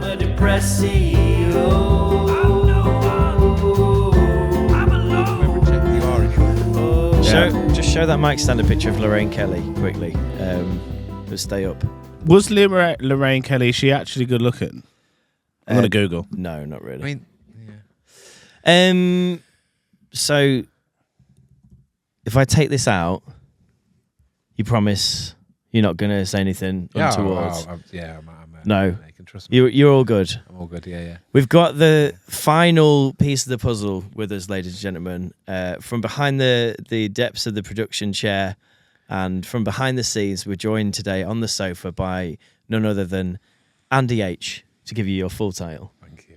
I'm a depressio. Just show that mic stand a picture of Lorraine Kelly quickly. Just stay up. Was Lorraine Kelly, is she actually good looking? I'm going to Google. No, not really. I mean, yeah. So if I take this out, you promise you're not going to say anything untoward? I'm No. You can trust me. You're all good. I'm all good, yeah. We've got the final piece of the puzzle with us, ladies and gentlemen. From behind the depths of the production chair and from behind the scenes, we're joined today on the sofa by none other than Andy H, to give you your full title. Thank you.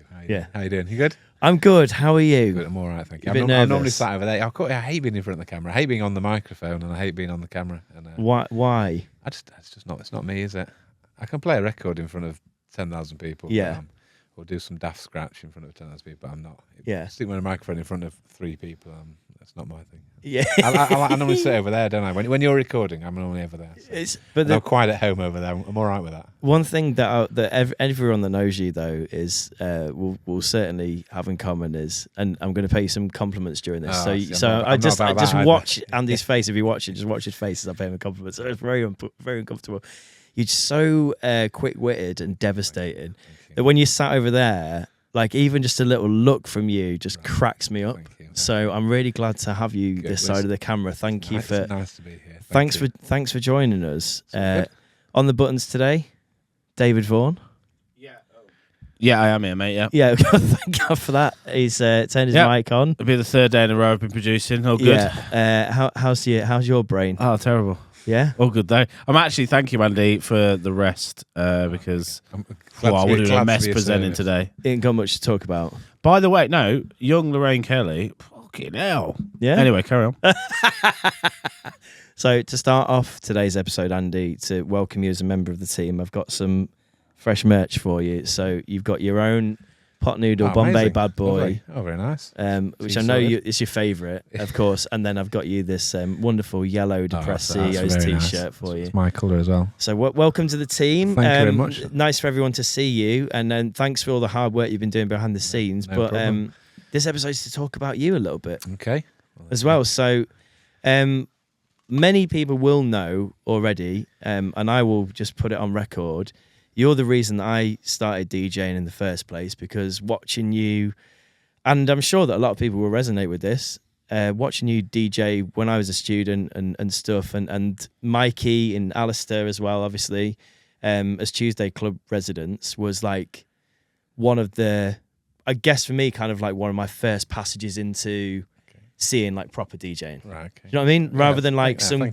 How you doing? You good? I'm good. How are you? Good, I'm all right, thank you. I'm I'm normally sat over there. I hate being in front of the camera. I hate being on the microphone, and I hate being on the camera. And Why? It's not me, is it? I can play a record in front of 10,000 people. Yeah. Or do some daft scratch in front of 10,000 people, but I'm not. Yeah. Stick with a microphone in front of 3 people, that's not my thing. Yeah. I normally sit over there, don't I? When you're recording, I'm normally over there. So. I'm quite at home over there. I'm all right with that. One thing that everyone that knows you though is will certainly have in common is, and I'm going to pay you some compliments during this. I just watch Andy's face. If you watch it, just watch his face as I pay him a compliment. So it's very uncomfortable. You're so quick-witted and devastating that when you sat over there, like even just a little look from you just cracks me up. So I'm really glad to have you this side of the camera. Thank you for. Nice to be here. Thanks for joining us. On the buttons today, David Vaughan. Yeah, I am here, mate. Yeah. Yeah, thank God for that. He's turned his mic on. It'll be the 3rd day in a row I've been producing. All good. Yeah. How's your brain? Oh, terrible. Yeah. All good though. I'm actually thank you, Andy, for the rest because I would have been a mess presenting today. Ain't got much to talk about. By the way, no, young Lorraine Kelly. Fucking hell. Yeah. Anyway, carry on. So to start off today's episode, Andy, to welcome you as a member of the team, I've got some fresh merch for you. So you've got your own pot noodle Bombay amazing. Bad Boy. Lovely. Oh, very nice. Which I know it's your favourite, of course. And then I've got you this wonderful yellow Depressed CEOs t-shirt for you. It's my colour as well. So welcome to the team. Thank you very much. Nice for everyone to see you. And then thanks for all the hard work you've been doing behind the scenes. No problem. This episode is to talk about you a little bit. Okay. As well. So many people will know already, and I will just put it on record, you're the reason that I started DJing in the first place, because watching you, and I'm sure that a lot of people will resonate with this, watching you DJ when I was a student and stuff, and Mikey and Alistair as well, obviously, as Tuesday Club residents, was like one of the, I guess for me, kind of like one of my first passages into seeing like proper DJing. Right. Okay. You know what I mean? Rather than like DJ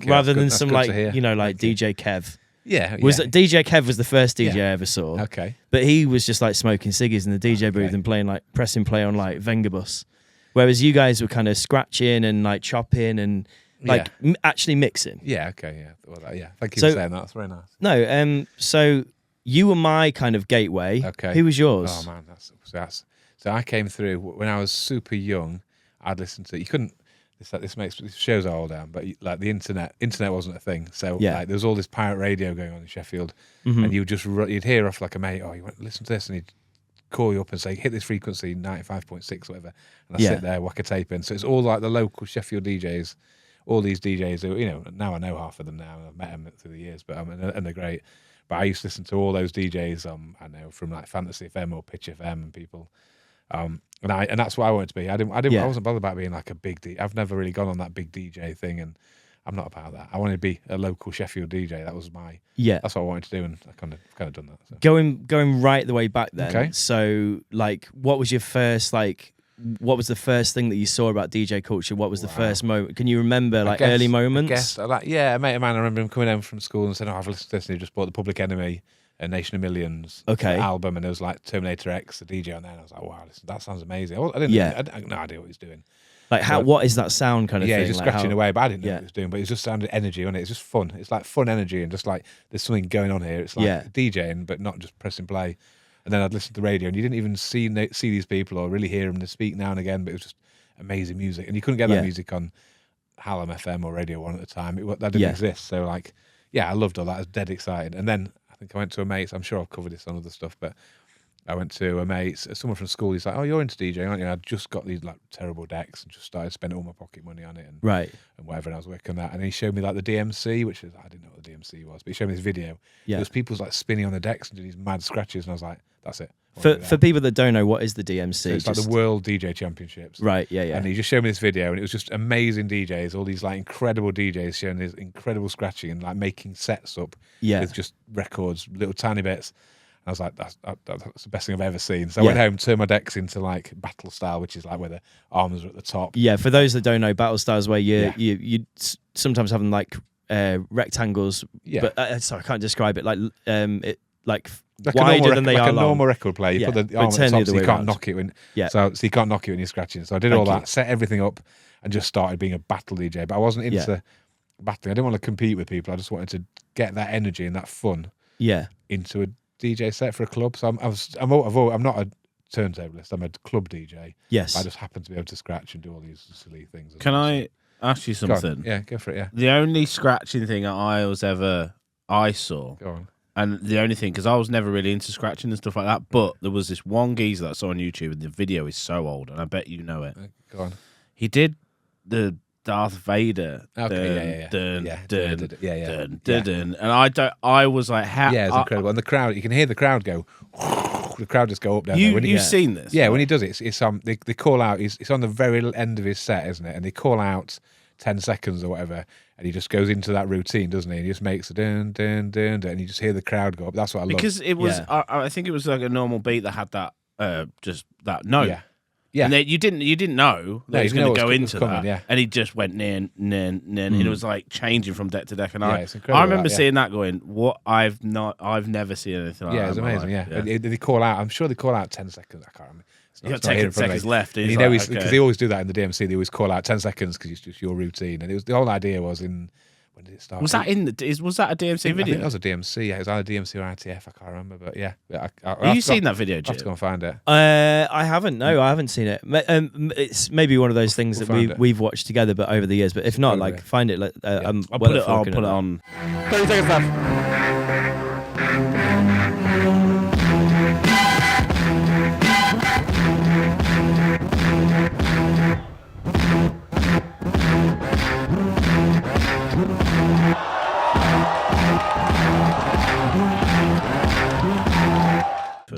Kev. Yeah. DJ Kev was the first DJ I ever saw. Okay. But he was just like smoking ciggies in the DJ booth and playing like pressing play on like Vengabus. Whereas you guys were kind of scratching and like chopping and like actually mixing. Yeah. Okay. Yeah. Well, Thank you for saying that. That's very nice. No. So you were my kind of gateway. Okay. Who was yours? Oh man, that's. So I came through when I was super young. I'd listen to. You couldn't. This shows how old I am, but like the internet wasn't a thing. So like, there was all this pirate radio going on in Sheffield, and you'd hear off like a mate. Oh, you want to listen to this, and he'd call you up and say, hit this frequency, 95.6, whatever. And I sit there, whack a tape in. So it's all like the local Sheffield DJs, all these DJs who, now I know half of them now. I've met them through the years, but and they're great. But I used to listen to all those DJs. I know from like Fantasy FM or Pitch FM and people. And that's what I wanted to be. I wasn't bothered about being like a big DJ. I've never really gone on that big DJ thing, and I'm not about that. I wanted to be a local Sheffield DJ. That was my that's what I wanted to do, and I kind of done that. So. Going right the way back then. Okay. So like, what was your first what was the first thing that you saw about DJ culture? What was the first moment? Can you remember early moments? A mate of mine. I remember him coming home from school and saying, "Oh, I've listened to this," and he just bought the Public Enemy. A Nation of Millions album, and there was like Terminator X, the DJ on there, and I was like, wow, listen, that sounds amazing. I had no idea what he was doing. Like, what is that sound kind of thing? Yeah, he's just scratching away, but I didn't know what he was doing, but it just sounded energy on it. It's just fun. It's like fun energy, and just like there's something going on here. It's like DJing, but not just pressing play. And then I'd listen to the radio, and you didn't even see these people or really hear them. They speak now and again, but it was just amazing music. And you couldn't get that music on Hallam FM or Radio 1 at the time. That didn't exist. So like, I loved all that. I was dead excited. And then I think I went to a mate's. I'm sure I've covered this on other stuff, but I went to a mate, someone from school. He's like, "Oh, you're into DJing, aren't you?" And I'd just got these like terrible decks and just started spending all my pocket money on it and whatever. And I was working on that, and he showed me like the DMC, which is I didn't know what the DMC was, but he showed me this video. Yeah, it was people's like spinning on the decks and doing these mad scratches, and I was like, "That's it." For people that don't know, what is the DMC? So it's like the World DJ Championships, right? Yeah, yeah. And he just showed me this video, and it was just amazing DJs, all these like incredible DJs showing this incredible scratching and like making sets up with just records, little tiny bits. I was like, that's the best thing I've ever seen. So I went home, turned my decks into like battle style, which is like where the arms are at the top. Yeah, for those that don't know, battle style is where you sometimes have them like rectangles. Yeah, but sorry, I can't describe it. Like like wider than they are like a long. normal record player. You put the arm at the top, so you can't knock it when. So you can't knock it when you're scratching. So I did all that, set everything up, and just started being a battle DJ. But I wasn't into battling. I didn't want to compete with people. I just wanted to get that energy and that fun. Into a DJ set for a club. So I'm not a turntablist. I'm a club DJ. Yes. I just happen to be able to scratch and do all these silly things. Can I ask you something? Go for it. Yeah. The only scratching thing I saw. Go on. And the only thing, because I was never really into scratching and stuff like that, but there was this one geezer that I saw on YouTube, and the video is so old, and I bet you know it. Go on. He did the Darth Vader. Okay, and I was like, how? Yeah, it's incredible. And the crowd, you can hear the crowd go. The crowd just go up down there. You've seen this? Yeah, when he does it, it's on. They call out. It's on the very end of his set, isn't it? And they call out 10 seconds or whatever, and he just goes into that routine, doesn't he? And he just makes a dun dun dun dun, and you just hear the crowd go up. That's what I love. Because it was, I think it was like a normal beat that had that, just that note. Yeah, and you didn't know that he was going to go into that, and he just went nin, and it was like changing from deck to deck. And I remember seeing that, going, "What? I've never seen anything like that." Yeah, it's amazing. Yeah. They call out. I'm sure they call out 10 seconds. I can't remember. You got 10 seconds left. You know, because they always do that in the DMC. They always call out 10 seconds because it's just your routine. And it was the whole idea was in. When did it start? Was that was that a DMC video? I think that was a DMC. Yeah, it was either DMC or ITF. I can't remember, but yeah. Have you seen that video, Jim? I have to go and find it. I haven't. No, I haven't seen it. It's maybe one of those things that we've watched together, but over the years. But if not, like find it. I'll put it on. 30 seconds left.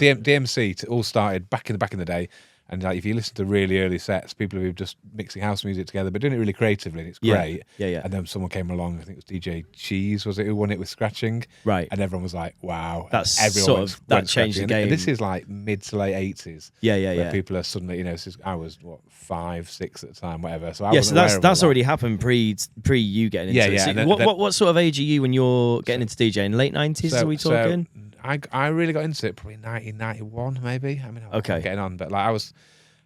DMC all started back in the day, and like if you listen to really early sets, people who were just mixing house music together, but doing it really creatively, and it's great. Yeah. And then someone came along, I think it was DJ Cheese, was it, who won it with scratching? Right. And everyone was like, "Wow, that's that changed the game." And this is like mid to late 80s. Yeah. People are suddenly, I was 5, 6 at the time, whatever. So so that's already happened pre you getting into it. So what sort of age are you when you're getting into DJing? Late 90s? Are we talking? I really got into it probably 1991 maybe. I mean, I was getting on, but like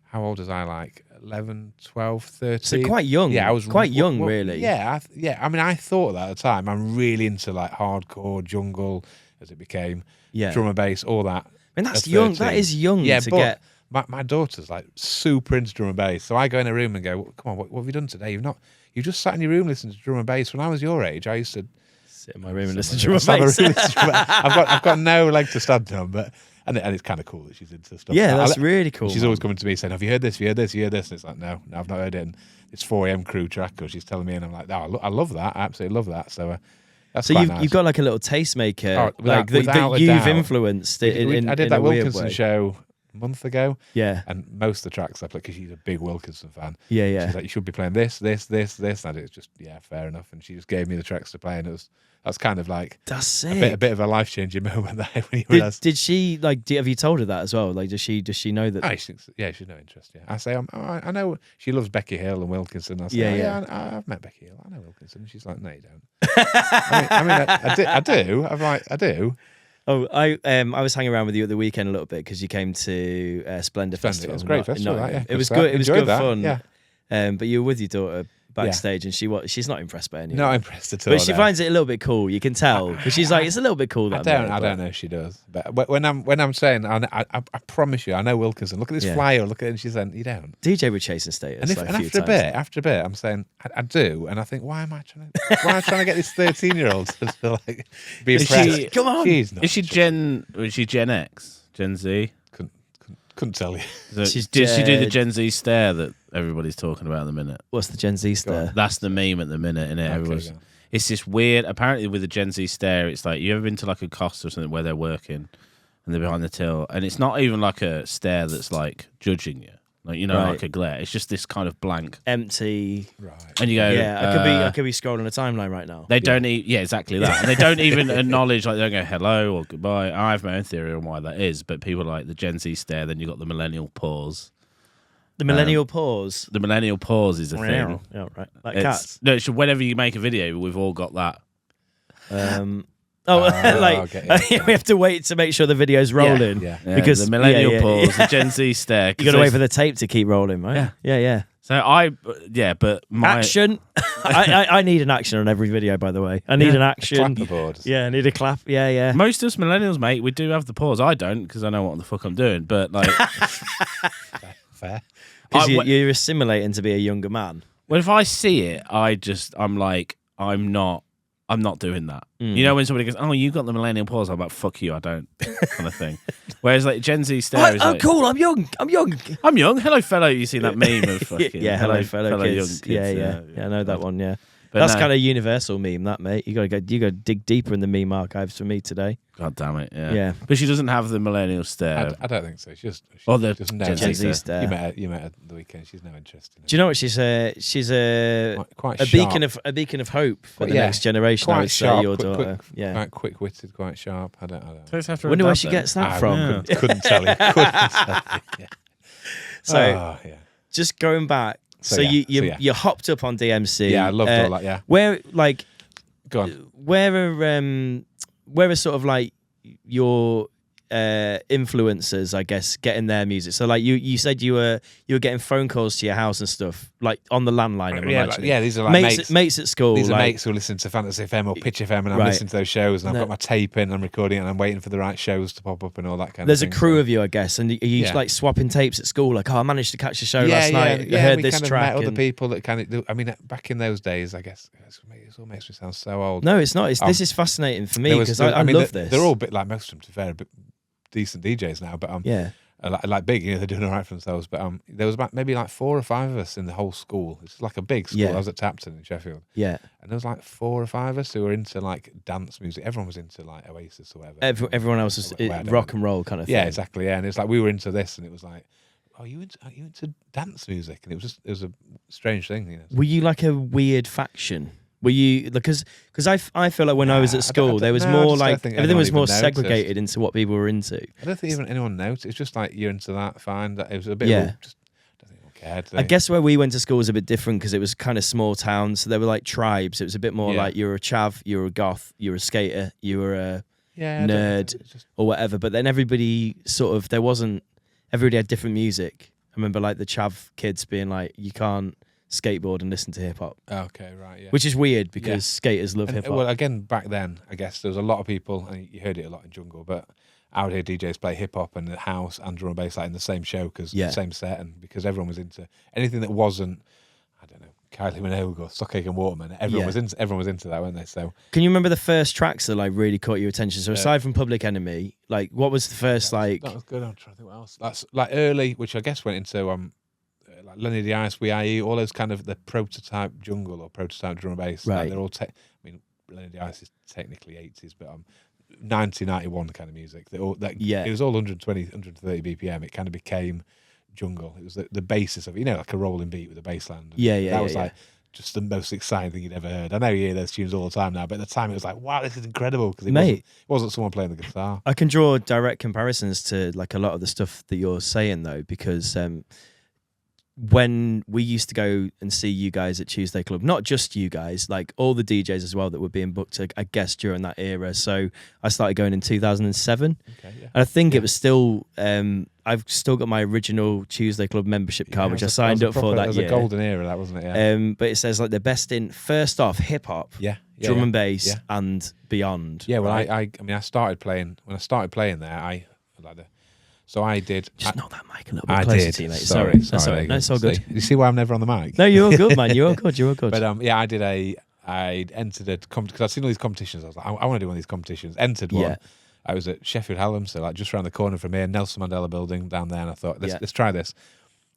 how old was I? Like 11, 12, 13. So quite young. Yeah, I was quite young, really. Yeah, I mean, I thought that at the time. I'm really into like hardcore, jungle, as it became. Yeah, drum and bass, all that. I mean, that's young. That is young to get. My daughter's like super into drum and bass, so I go in her room and go, well, "Come on, what have you done today? You just sat in your room listening to drum and bass." When I was your age, I used to sit in my room and listen to drum and bass. I've got no leg to stand on, but and it's kind of cool that she's into stuff. Yeah, that's really cool. She's always coming to me saying, "Have you heard this? Have you heard this? You heard this?" And it's like, no, I've not heard it. And it's 4am crew track, or she's telling me, and I'm like, "Oh, I love that. I absolutely love that." So that's quite nice. You've got like a little tastemaker, that you've influenced in I did that Wilkinson show a month ago. Yeah. And most of the tracks I play, because she's a big Wilkinson fan. Yeah. She's like, "You should be playing this. And it's just, fair enough. And she just gave me the tracks to play, and that's kind of like a bit of a life-changing moment there when you realise. Did she have you told her that as well? Like, does she know that? Oh, she's no interest. Yeah, I say I know she loves Becky Hill and Wilkinson. I say, I've met Becky Hill. I know Wilkinson. And she's like, no, you don't. I do. I'm like, I do. Oh, I was hanging around with you at the weekend a little bit because you came to Splendor Festival. It was a great festival. It was good. It was good fun. Yeah. But you were with your daughter backstage, and she's not impressed by anything. Not impressed at all. But she finds it a little bit cool. You can tell, because she's like, it's a little bit cool. I don't know if she does. But when I'm saying, I promise you, I know Wilkinson. Look at this flyer. Look at it. And she's saying, you don't. DJ with chasing status. And after a bit, I'm saying, I do, and I think, why am I trying to get this 13-year-old to like be impressed? Come on. Is she Gen X? Gen Z. Couldn't tell you. Did she do the Gen Z stare that everybody's talking about at the minute? What's the Gen Z stare? That's the meme at the minute, isn't it? It's this weird. Apparently, with the Gen Z stare, it's like you ever been to like a Costa or something where they're working and they're behind the till, and it's not even like a stare that's like judging you, like like a glare. It's just this kind of blank, empty. Right. And you go, I could be scrolling a timeline right now. They don't exactly that. And they don't even acknowledge, like they don't go hello or goodbye. I have my own theory on why that is, but people like the Gen Z stare. Then you got the millennial pause. The millennial pause. The millennial pause is a thing. Yeah, right. Like cats. No, so whenever you make a video, we've all got that. We have to wait to make sure the video's rolling. Yeah. Because the millennial pause, the Gen Z stare. You got to wait for the tape to keep rolling, right? Yeah. So but my action. I need an action on every video, by the way. I need an action. Clapperboard. Yeah, I need a clap. Yeah. Most of us millennials, mate, we do have the pause. I don't because I know what the fuck I'm doing. But like, fair. Because you're assimilating to be a younger man. Well, if I see it, I'm like, I'm not doing that. You know, when somebody goes, "Oh, you got the millennial pause," I'm like, "Fuck you, I don't," kind of thing. Whereas like Gen Z stare is like, cool. I'm young. Hello, fellow. You seen that meme of fucking hello, fellow kids. Young kids. Yeah. I know that one. Yeah, but that's kind of universal meme, that mate. You got to dig deeper in the meme archives for me today. God damn it. Yeah. But she doesn't have the millennial stare. I don't think so. She's the Gen Z stare. You met her the weekend. She's no interested. Do you know what she's a quite a beacon of hope for the next generation? Quite I would sharp, say your daughter. Quite quick-witted, quite sharp. I don't. I wonder where she gets that from. Couldn't tell you. Yeah. So just going back. So you hopped up on DMC. Yeah, I loved all that. Yeah. Where go on. Where are sort of like your influencers, I guess, getting their music? So like you said you were getting phone calls to your house and stuff, like on the landline. These are like mates at school. These are mates who listen to Fantasy FM or Pitch FM, and I'm listening to those shows, and I've got my tape in, I'm recording it, and I'm waiting for the right shows to pop up and all that kind There's of thing. There's a crew of you, I guess, and you like swapping tapes at school, like, I managed to catch a show last night. I heard this track. Met other people that kind of do. I mean, back in those days, I guess it all makes me sound so old. No, it's not. This is fascinating for me because I love this. They're all a bit like most of them, to be fair, a bit decent DJs now, but like big, they're doing all right for themselves. But there was about maybe like 4 or 5 of us in the whole school. It's like a big school. I was at Tapton in Sheffield. Yeah, and there was like 4 or 5 of us who were into like dance music. Everyone was into like Oasis or whatever. Everyone else was rock and roll kind of thing. Yeah, exactly. Yeah, and it's like we were into this, and it was like, are you into dance music? And it was a strange thing. Were you like a weird faction? Were you because I feel like when I was at school there was more like everything was more segregated into what people were into. I don't think even anyone noticed. It's just like you're into that, fine. That it was a bit. I don't think anyone cared. I guess where we went to school was a bit different because it was kind of small towns, so there were like tribes. It was a bit more like you're a chav, you're a goth, you're a skater, you were a nerd or whatever. But then everybody everybody had different music. I remember like the chav kids being like, you can't skateboard and listen to hip hop. Okay, right, yeah. Which is weird because skaters love hip hop. Well, again, back then, I guess there was a lot of people, and you heard it a lot in Jungle, but I would hear DJs play hip hop and house and drum and bass like in the same show the same set, and because everyone was into anything that wasn't, I don't know, Kylie Minogue or Stockcake and Waterman. Everyone was into that, weren't they? So, can you remember the first tracks that like really caught your attention? So aside from Public Enemy, like what was the first that was good. I'm trying to think what else. That's like early, which I guess went into like Lenny the Ice, We.I.E., all those kind of the prototype jungle or prototype drum and bass. Right. Like they're all. I mean, Lenny the Ice is technically 80s, but 1991 kind of music. It was all 120, 130 BPM. It kind of became jungle. It was the basis of it, like a rolling beat with a bass line. That was like just the most exciting thing you'd ever heard. I know you hear those tunes all the time now, but at the time it was like, wow, this is incredible because it wasn't someone playing the guitar. I can draw direct comparisons to like a lot of the stuff that you're saying though, because when we used to go and see you guys at Tuesday Club, not just you guys, like all the DJs as well that were being booked, I guess, during that era. So I started going in 2007. Okay, yeah. And I think it was still, I've still got my original Tuesday Club membership card, which I signed up for that year. It was a golden era, that wasn't it? Yeah. But it says like the best in, first off, hip hop, drum and bass, and beyond. Yeah, well, right? I mean, I started playing, when I started playing there, so I did. Just knock that mic a little bit closer to you, mate. Sorry. That's all right. No, it's all good. You see why I'm never on the mic? No, you're all good, man. You're all good. You're all good. But I entered a because I'd seen all these competitions. I was like, I want to do one of these competitions. Entered one, I was at Sheffield Hallam, so like just around the corner from here, Nelson Mandela Building down there, and I thought, let's try this.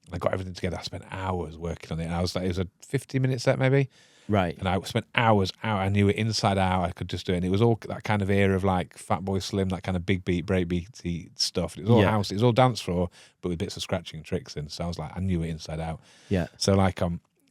And I got everything together. I spent hours working on it, and I was like, it was a 50-minute set maybe. Right. And I spent hours out. I knew it inside out. I could just do it. And it was all that kind of era of like Fatboy Slim, that kind of big beat, break beaty stuff. It was all house. It was all dance floor, but with bits of scratching and tricks in. So I was like, I knew it inside out. Yeah. So like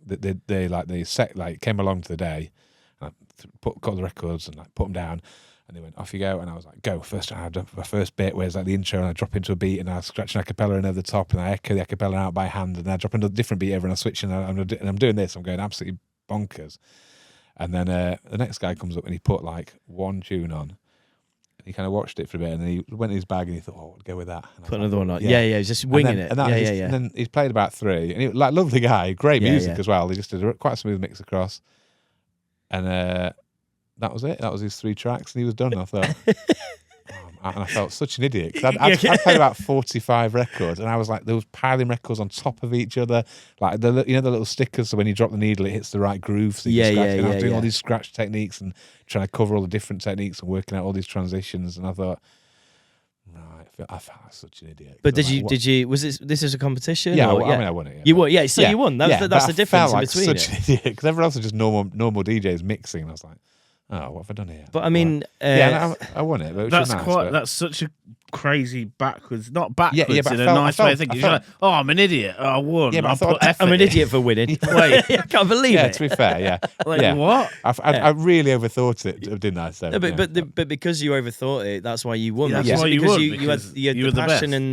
they set like came along to the day, and I got the records and like put them down, and they went off you go. And I was like, go first. I had my first bit where it's like the intro, and I drop into a beat, and I scratch an acapella in over the top, and I echo the acapella out by hand, and I drop into a different beat over, and I switch, and I'm doing this. I'm going absolutely bonkers. And then the next guy comes up and he put like one tune on. And he kind of watched it for a bit, and then he went in his bag and he thought, "Oh, I'll go with that." And put another one on. Yeah, he's just winging it. And then he's played about 3, and he, like lovely guy, great music as well. He just did quite a smooth mix across, and that was it. That was his 3 tracks, and he was done. And I thought. And I felt such an idiot because I'd played about 45 records, and I was like, there was piling records on top of each other, like the little stickers. So when you drop the needle, it hits the right groove. So you scratch it. And I was doing all these scratch techniques and trying to cover all the different techniques and working out all these transitions. And I thought, right, I felt like such an idiot. But did you? Was this is a competition? Yeah, I mean, I won it. Yeah, you won. Yeah, so you won. That's the difference in between such an idiot because everyone else was just normal DJs mixing, and I was like. Oh, what have I done here? But I mean, I won it. But that's such a crazy backwards, not backwards but in a nice way of thinking. You're like, oh, I'm an idiot. Oh, I won. Yeah, but I'm an idiot for winning. Wait, I can't believe it. Yeah, to be fair, yeah. What? I really overthought it, didn't I? So, no, but because you overthought it, that's why you won. That's why you won. You had the passion and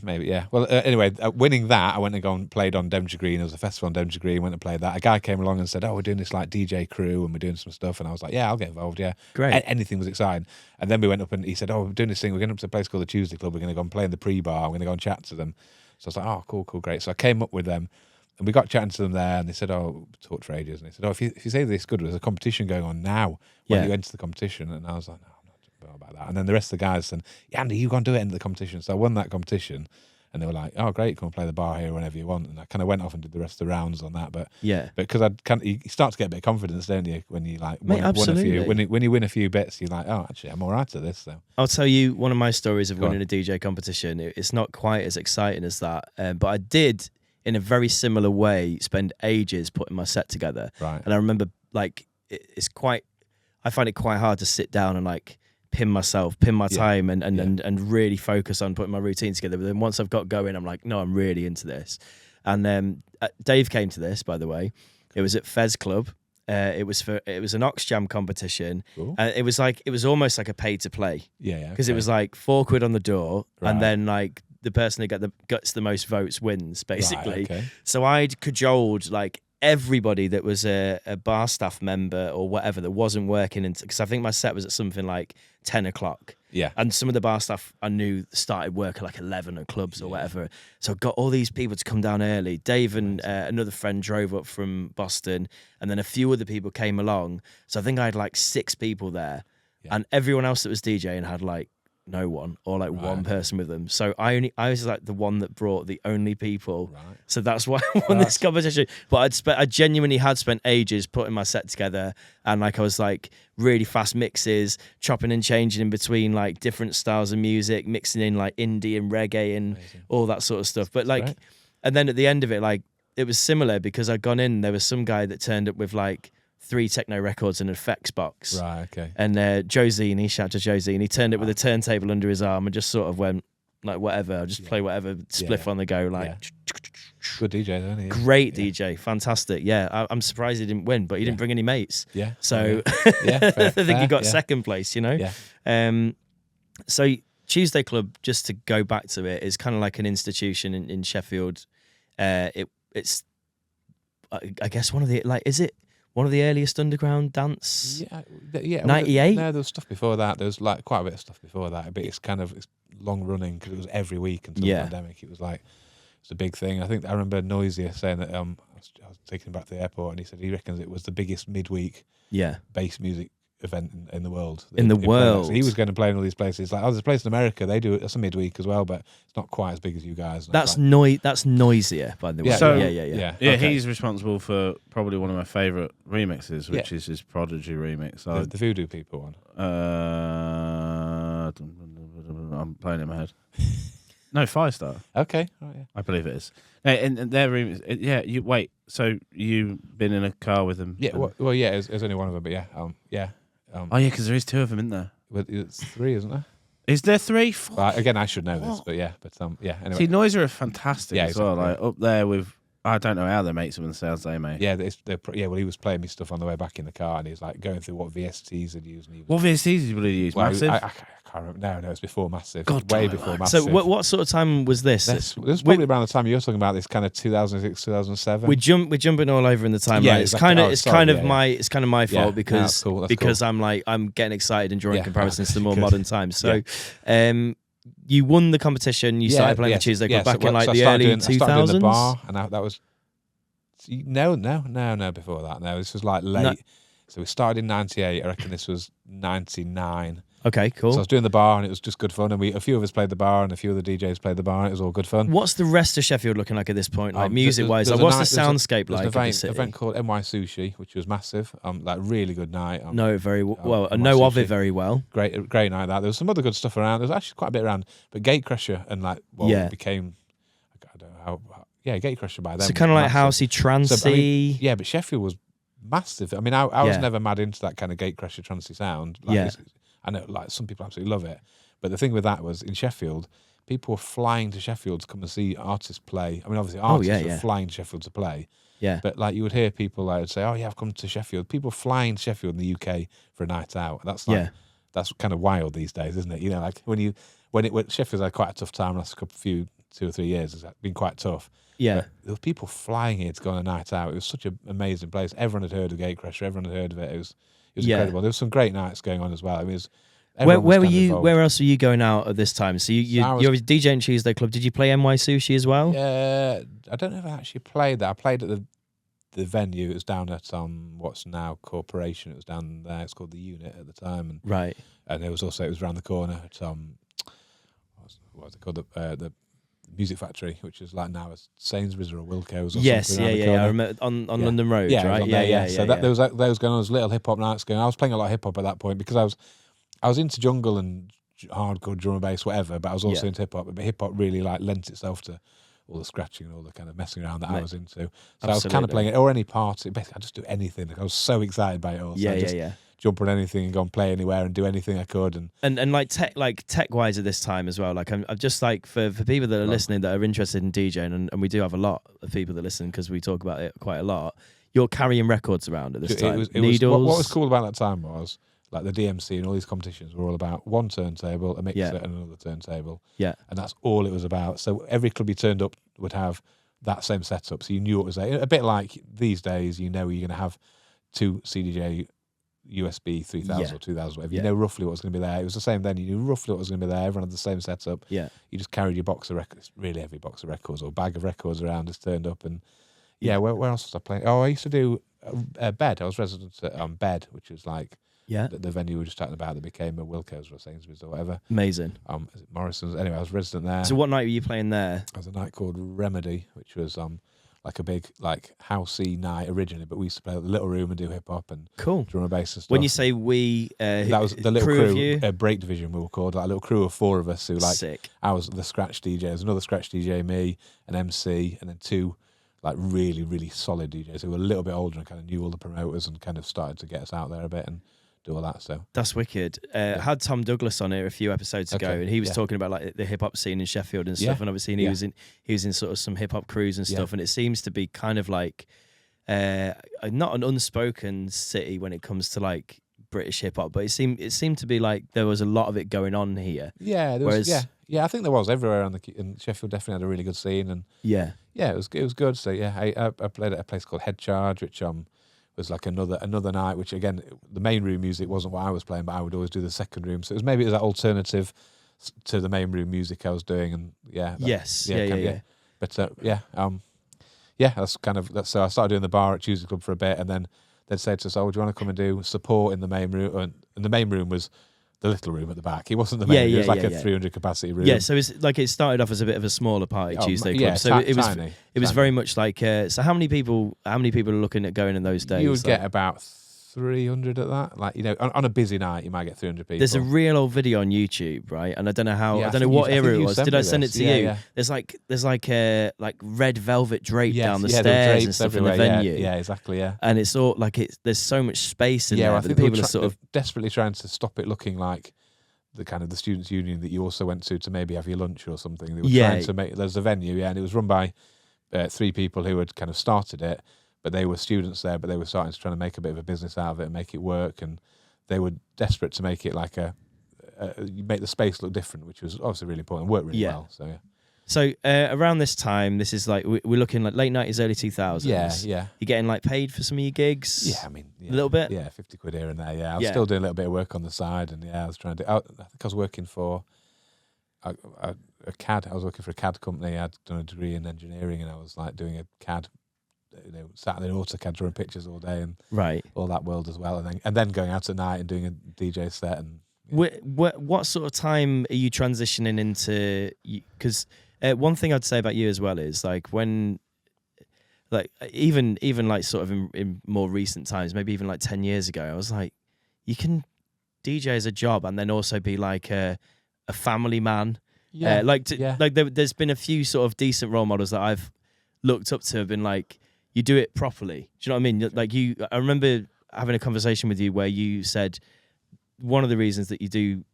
maybe. Well, anyway, winning that, I went and played on Devonshire Green. There was a festival on Devonshire Green. Went and played that. A guy came along and said, "Oh, we're doing this like DJ crew and we're doing some stuff." And I was like, "Yeah, I'll get involved." Yeah, great. Anything was exciting. And then we went up and he said, "Oh, we're doing this thing. We're going up to a place called the Tuesday Club. We're going to go and play in the pre-bar. We're going to go and chat to them." So I was like, "Oh, cool, great." So I came up with them, and we got chatting to them there. And they said, "Oh, we talked for ages." And they said, "Oh, if you say this good, there's a competition going on now when you enter the competition." And I was like, "No, I'm not sure about that." And then the rest of the guys said, "Yeah, Andy, you go and do it in the competition." So I won that competition. And they were like, "Oh, great! Come and play the bar here whenever you want." And I kind of went off and did the rest of the rounds on that. But because you start to get a bit of confidence, don't you? When you like win a few, when you win a few bits, you're like, "Oh, actually, I'm all right at this." So I'll tell you one of my stories of winning a DJ competition. It's not quite as exciting as that, but I did in a very similar way spend ages putting my set together. Right. And I remember like I find it quite hard to sit down and like pin my time and really focus on putting my routine together. But then once I've got going, I'm like, no, I'm really into this. And Dave came to this, by the way. It was at Fez Club. It was an Ox Jam competition. It was almost like a pay to play. Yeah. Because it was like £4 on the door, and then like the person that gets the most votes wins, basically. Right, okay. So I'd cajoled like everybody that was a bar staff member or whatever that wasn't working, because I think my set was at something like 10 o'clock. Yeah. And some of the bar staff I knew started work at like 11 at clubs or whatever. So I got all these people to come down early. Dave and another friend drove up from Boston, and then a few other people came along. So I think I had like 6 people there, and everyone else that was DJing had like no one or like one person with them. So I was like the one that brought the only people. Right. So that's why I won this competition. But I genuinely had spent ages putting my set together, and like I was like really fast mixes, chopping and changing in between like different styles of music, mixing in like indie and reggae and all that sort of stuff. But like, and then at the end of it, like it was similar because I'd gone in, there was some guy that turned up with like 3 techno records and an effects box. Right, okay. And Josie, shout out to Josie, and he turned it with a turntable under his arm and just sort of went like, whatever, I'll just play whatever, spliff on the go, like. Good DJ, isn't he? Great DJ, fantastic. Yeah, I'm surprised he didn't win, but he didn't bring any mates. Yeah. So fair, I think he got second place, you know? Yeah. So Tuesday Club, just to go back to it, is kind of like an institution in Sheffield. It's, I guess, one of the, like, is it one of the earliest underground dance? Yeah. 98? No, there was stuff before that. There was like quite a bit of stuff before that, but it's long running because it was every week until the pandemic. It was like, it's a big thing. I remember Noisier saying that I was taking him back to the airport, and he said he reckons it was the biggest midweek bass music event in the world. In the world. So he was going to play in all these places. Like, there's a place in America, they do it, that's a midweek as well, but it's not quite as big as you guys. That's Noisier, by the way. Yeah, so, yeah. Okay. He's responsible for probably one of my favourite remixes, which is his Prodigy remix. The Voodoo People one. I'm playing it in my head. No, 5-star. Okay, right, yeah. I believe it is. And their room is, you wait. So you've been in a car with them? Yeah, well, yeah, it was only one of them, but yeah. Oh, yeah, because there is 2 of them, isn't there? Well, it's 3, isn't there? Is there 3? Well, again, I should know this, but yeah. Anyway. See, Noiser are fantastic as exactly. well. Like up there with, I don't know how they make some of the sounds they make. Yeah, well, he was playing me stuff on the way back in the car, and he was like going through what VSTs he'd used. What VSTs did you use? Well, Massive? I can't remember. No, it's before Massive. God, way before Massive. So what sort of time was this? This was probably around the time you're talking about. This kind of 2006, 2007. We're jumping all over in the timeline. Yeah, it's exactly. kind of my fault Yeah, because no, that's cool. I'm getting excited and drawing Yeah, comparisons to the more good. modern times. So, you won the competition. You started playing the Tuesday Club back in the early 2000s. I started doing the bar, and that was no. Before that, no. This was like late. No. So we started in '98. I reckon this was '99. Okay, cool. So I was doing the bar, and it was just good fun. And a few of us played the bar, and a few of the DJs played the bar, and it was all good fun. What's the rest of Sheffield looking like at this point, like music-wise? Like, what's the soundscape like of the city? An event called NY Sushi, which was massive. Like really good night. Know it very well. I know of it very well. Great night. There was some other good stuff around. There was actually quite a bit around, but Gatecrasher and it became. I don't know how. Yeah, Gatecrasher by then. So kind of like housey, trancey. Yeah, but Sheffield was massive. I mean, I was never mad into that kind of Gatecrasher trancey sound. I know, like some people absolutely love it, but the thing with that was in Sheffield, people were flying to Sheffield to come and see artists play. I mean, obviously artists were flying to Sheffield to play. Yeah. But like you would hear people like would say, "Oh yeah, I've come to Sheffield." People flying to Sheffield in the UK for a night out. That's that's kind of wild these days, isn't it? You know, like when Sheffield's had quite a tough time the last 2 or 3 years. It's been quite tough. Yeah. But there were people flying here to go on a night out. It was such an amazing place. Everyone had heard of Gatecrasher. Everyone had heard of it. It was incredible. There was some great nights going on as well. I mean, where were you? Involved. Where else were you going out at this time? So you were DJing Tuesday Club. Did you play NY Sushi as well? Yeah, I don't know if I actually played that. I played at the venue. It was down at what's now Corporation. It was down there. It's called the Unit at the time. And, right. And it was around the corner at what was it called, the Music Factory, which is like now a Sainsbury's or a Wilko's. Or something I remember on London Road, right? Yeah. So there was going on those little hip hop nights going. I was playing a lot of hip hop at that point because I was into jungle and hardcore drum and bass, whatever. But I was also into hip hop. But hip hop really like lent itself to all the scratching and all the kind of messing around that I was into. So I was kind of playing it or any party. Basically, I just do anything. Like, I was so excited by it all. So jump on anything and go and play anywhere and do anything I could. And like tech wise at this time as well. Like I'm just like for people that are listening that are interested in DJing, and we do have a lot of people that listen because we talk about it quite a lot. You're carrying records around at this time. Needles. What was cool about that time was like the DMC and all these competitions were all about one turntable, a mixer, and another turntable. Yeah, and that's all it was about. So every club you turned up would have that same setup. So you knew what was there. A bit like these days, you know, you're going to have 2 CDJ. USB 3000 or 2000, whatever. You know roughly what was going to be there. It was the same then. You knew roughly what was going to be there. Everyone had the same setup. Yeah. You just carried your box of records, really heavy box of records or bag of records around, just turned up. And where else was I playing? Oh, I used to do Bed. I was resident at Bed, which was like the venue we were just talking about that became a Wilko's or Sainsbury's or whatever. Amazing. Is it Morrison's? Anyway, I was resident there. So what night were you playing there? There was a night called Remedy, which was like a big like housey night originally, but we used to play at the little room and do hip hop and drum and bass and stuff. When you say we, that was the little crew, Break Division we were called, like a little crew of 4 of us who like sick. I was the scratch DJ, there's another scratch DJ, me, an MC, and then 2 like really, really solid DJs who were a little bit older and kind of knew all the promoters and kind of started to get us out there a bit and do all that. So that's wicked. I had Tom Douglas on here a few episodes ago, and he was talking about like the hip hop scene in Sheffield and stuff. And obviously he was in sort of some hip hop crews and stuff. And it seems to be kind of like not an unspoken city when it comes to like British hip hop, but it seemed to be like there was a lot of it going on here. Yeah, there was, I think there was everywhere in Sheffield. Definitely had a really good scene, and it was good. So I played at a place called Head Charge, which was like another night, which again, the main room music wasn't what I was playing, but I would always do the second room. So it was that alternative to the main room music I was doing, and But that's kind of that. So I started doing the bar at Tuesday Club for a bit, and then they'd say to us, "Oh, do you want to come and do support in the main room?" And the main room was the little room at the back. It wasn't the main room. It was like a 300 capacity room. Yeah, so it's like it started off as a bit of a smaller party Tuesday Club. So it was very much like. So how many people are looking at going in those days? You would get about 300 at that. Like, you know, on a busy night, you might get 300 people. There's a real old video on YouTube, right? And I don't know I don't know what era it was. Did I send it to you? Yeah. There's like a red velvet drape down the stairs and stuff in the venue. Yeah, exactly. Yeah. And it's all like there's so much space in there. I think people are sort of desperately trying to stop it looking like the kind of the students' union that you also went to maybe have your lunch or something. They were trying to make. There's a venue, and it was run by 3 people who had kind of started it. But they were students there, but they were starting to try to make a bit of a business out of it and make it work. And they were desperate to make it like make the space look different, which was obviously really important and worked really well. So, yeah. So around this time, this is like, we're looking like late 90s, early 2000s. Yeah. You're getting like paid for some of your gigs? Yeah, I mean. A little bit? Yeah, 50 quid here and there, yeah. I was still doing a little bit of work on the side. And I was trying to I think I was working for a CAD. I was working for a CAD company. I'd done a degree in engineering and I was like doing a CAD, sat in an AutoCAD drawing pictures all day and all that world as well, and then going out at night and doing a DJ set. And what sort of time are you transitioning into? Because one thing I'd say about you as well is like when, like even like sort of in more recent times, maybe even like 10 years ago, I was like, you can DJ as a job and then also be like a family man. Like there's been a few sort of decent role models that I've looked up to have been like, you do it properly. Do you know what I mean? Like I remember having a conversation with you where you said one of the reasons that you do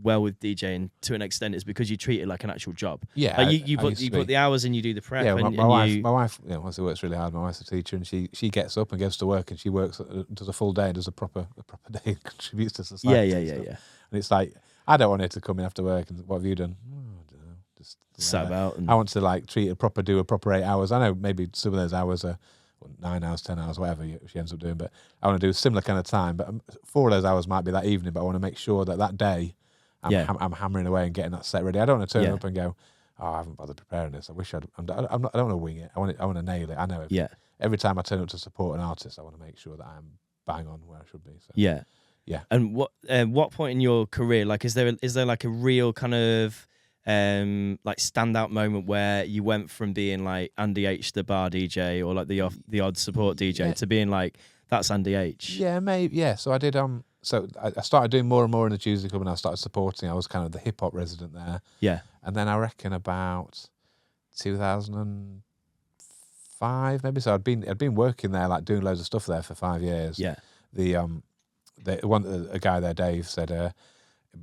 well with DJing to an extent is because you treat it like an actual job. Yeah, like you put the hours in, you do the prep. Yeah, my wife, obviously works really hard. My wife's a teacher, and she gets up and goes to work, and she works, does a full day, and does a proper day, and contributes to society. Yeah. And it's like, I don't want her to come in after work and what have you done? I don't know, just sat about. I want to like do a proper 8 hours. I know maybe some of those hours are 9 hours, 10 hours, whatever she ends up doing, but I want to do a similar kind of time. But 4 of those hours might be that evening, but I want to make sure that day I'm hammering away and getting that set ready. I don't want to turn up and go, oh, I haven't bothered preparing this. I wish I don't want to wing it. I want to nail it. I know. Every time I turn up to support an artist, I want to make sure that I'm bang on where I should be. So. Yeah. And what point in your career, like, is there like a real kind of like standout moment where you went from being like Andy H, the bar DJ, or like the odd support DJ, to being like, that's Andy H? Yeah, maybe. Yeah. So I did. So I started doing more and more in the Tuesday Club, and I started supporting. I was kind of the hip hop resident there. Yeah. And then I reckon about 2005, maybe. So I'd been working there, like doing loads of stuff there for 5 years. Yeah. A guy there, Dave, said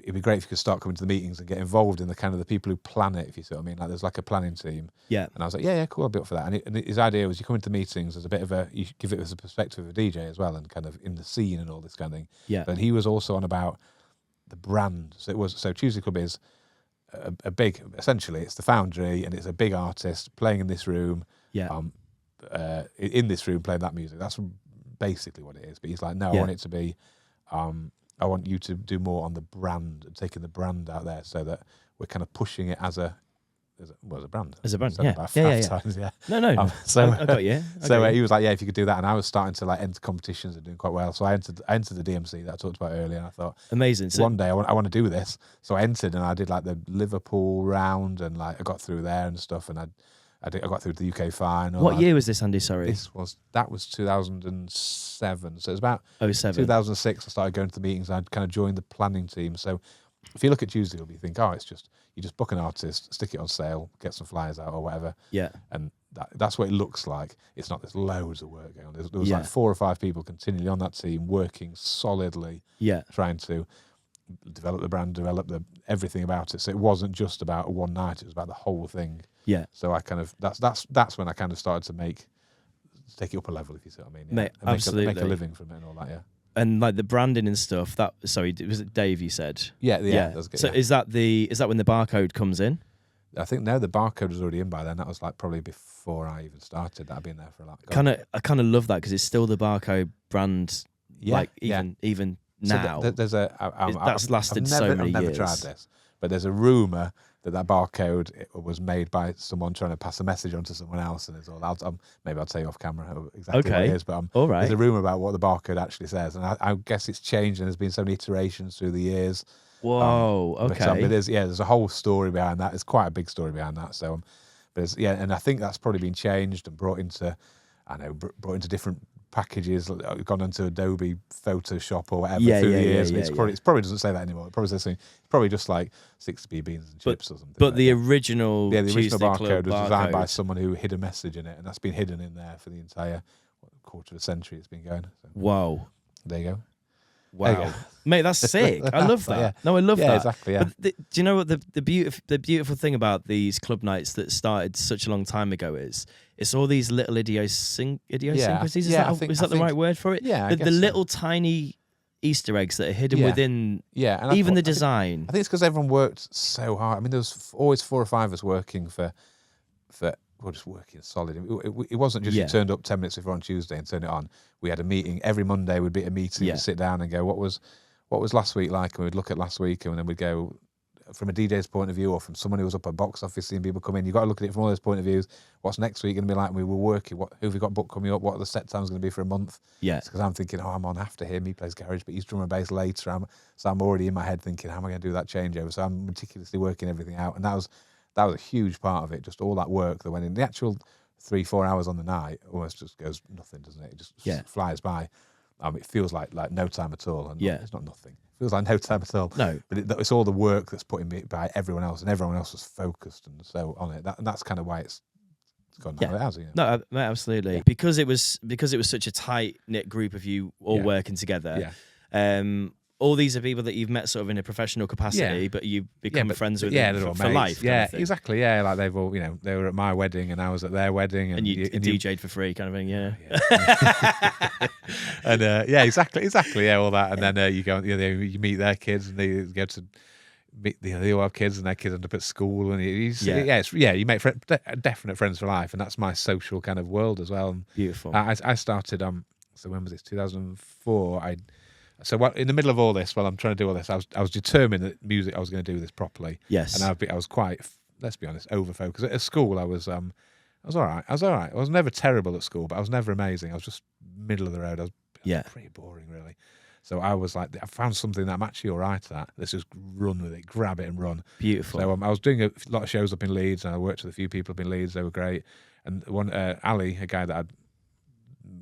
it'd be great if you could start coming to the meetings and get involved in the kind of the people who plan it, if you see what I mean. Like there's like a planning team. Yeah. And I was like, yeah, cool, I'll be up for that. And his idea was you come into meetings as a bit of you give it as a perspective of a DJ as well, and kind of in the scene and all this kind of thing. Yeah. But he was also on about the brand. So Tuesday Club is a big, essentially it's the Foundry, and it's a big artist playing in this room. Yeah. In this room playing that music. That's basically what it is. But he's like, no, I want it to be I want you to do more on the brand and taking the brand out there, so that we're kind of pushing it as a brand. As a brand, times, yeah. No. So I got you. He was like, yeah, if you could do that, and I was starting to like enter competitions and doing quite well. So I entered the DMC that I talked about earlier, and I thought, amazing. So one day I want to do this. So I entered, and I did like the Liverpool round, and like I got through there and stuff, and I got through to the UK final. What year was this, Andy? Sorry. That was 2007. So it was about 07. 2006. I started going to the meetings. And I'd kind of joined the planning team. So if you look at Tuesday, you think, oh, it's just you just book an artist, stick it on sale, get some flyers out or whatever. Yeah. And that's what it looks like. It's not. There's loads of work going on. There was like 4 or 5 people continually on that team working solidly. Yeah. Trying to develop the brand, develop everything about it. So it wasn't just about one night. It was about the whole thing. Yeah. So I kind of that's when I kind of started to take it up a level, if you see what I mean. Yeah. Mate, absolutely. Make a living from it and all that. Yeah. And like the branding and stuff. Was it Dave? You said. Yeah. That's good, so is that when the barcode comes in? I think the barcode was already in by then. That was like probably before I even started. I'd been there for like. I kind of love that because it's still the barcode brand. Yeah. Like even now. So there's that's lasted so many years. I've never tried this, but there's a rumor that barcode was made by someone trying to pass a message on to someone else, and it's all. Maybe I'll tell you off camera exactly what it is, but all right. There's a rumor about what the barcode actually says, and I guess it's changed, and there's been so many iterations through the years. Whoa, okay. But there's a whole story behind that. It's quite a big story behind that. So, and I think that's probably been changed and brought into different packages gone into Adobe Photoshop or whatever through the years. It probably doesn't say that anymore. It probably says something. It's probably just like 60p beans and chips or something. But the original, the original barcode was designed by someone who hid a message in it, and that's been hidden in there for the entire quarter of a century it's been going. So, wow. There you go. Wow, mate, that's sick. I love that. Yeah. No, I love that. Yeah, exactly. Yeah. But do you know what the beautiful thing about these club nights that started such a long time ago is? It's all these little idiosyncrasies. Is that the right word for it? Yeah, the little tiny Easter eggs that are hidden within. Yeah, and even the design. I think it's because everyone worked so hard. I mean, there was always 4 or 5 of us working for. Well, just working solid. It wasn't just you turned up 10 minutes before on Tuesday and turned it on. We had a meeting every Monday. Would be a meeting to sit down and go, what was last week like? And we'd look at last week, and then we'd go from a DJ's point of view, or from someone who was up at box office seeing people come in. You've got to look at it from all those point of views. What's next week going to be like? And we were working. Who have we got booked coming up? What are the set times going to be for a month? Yeah, because I'm thinking, I'm on after him. He plays garage, but he's drum and bass later. So I'm already in my head thinking, how am I going to do that changeover? So I'm meticulously working everything out, and that was a huge part of it. Just all that work that went in. The actual 3-4 hours on the night almost just goes nothing, doesn't it? It just flies by. It feels like no time at all. And it's not nothing. It feels like no time at all. No. But it's all the work that's put in by everyone else, and everyone else was focused and so on it. And that's kind of why it's gone how it has. No, absolutely. Yeah. Because it was such a tight knit group of you all working together. Yeah. All these are people that you've met sort of in a professional capacity, but you become friends with them for life. Yeah, exactly. Yeah, like they've all, they were at my wedding and I was at their wedding, and you DJ'd for free, kind of thing. Yeah. And exactly. Yeah, all that, and then you go, you meet their kids, and they go to meet they all have kids, and their kids end up at school, and you make definite friends for life, and that's my social kind of world as well. And beautiful. I started so when was this? 2004. So in the middle of all this, while I'm trying to do all this, I was determined that music I was going to do this properly. Yes. And I was quite, let's be honest, over-focused. At school, I was all right. I was never terrible at school, but I was never amazing. I was just middle of the road. I was pretty boring, really. So I was like, I found something that I'm actually all right at. Let's just run with it, grab it and run. Beautiful. So I was doing a lot of shows up in Leeds, and I worked with a few people up in Leeds. They were great. And one, Ali, a guy that I'd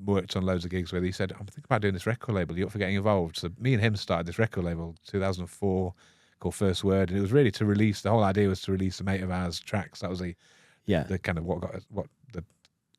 worked on loads of gigs with, he said, I'm thinking about doing this record label, you up for getting involved? So me and him started this record label 2004 called First Word, and it was really to release, the whole idea was to release a mate of ours tracks. That was the kind of what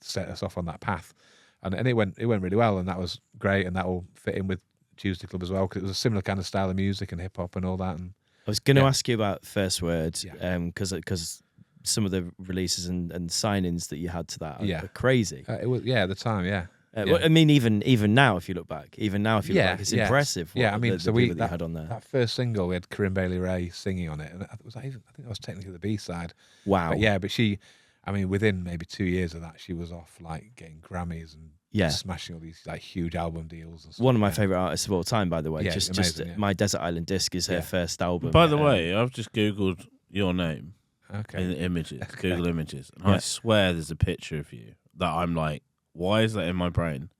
set us off on that path, and it went really well, and that was great, and that all fit in with Tuesday Club as well, because it was a similar kind of style of music and hip hop and all that. And I was going to ask you about First Word, because some of the releases and signings that you had to that are crazy. It was at the time, I mean, even now, if you look back, it's impressive. I mean, so we that had on there. That first single, we had Corinne Bailey Ray singing on it, and I think that was technically the B side. Wow. But she, I mean, within maybe 2 years of that, she was off like getting Grammys and smashing all these like huge album deals. And stuff. One of my favorite artists of all time, by the way. Just My Desert Island Disc is her first album. By the way, I've just googled your name. Okay. In the images, Google Images, and I swear there's a picture of you that I'm like, why is that in my brain?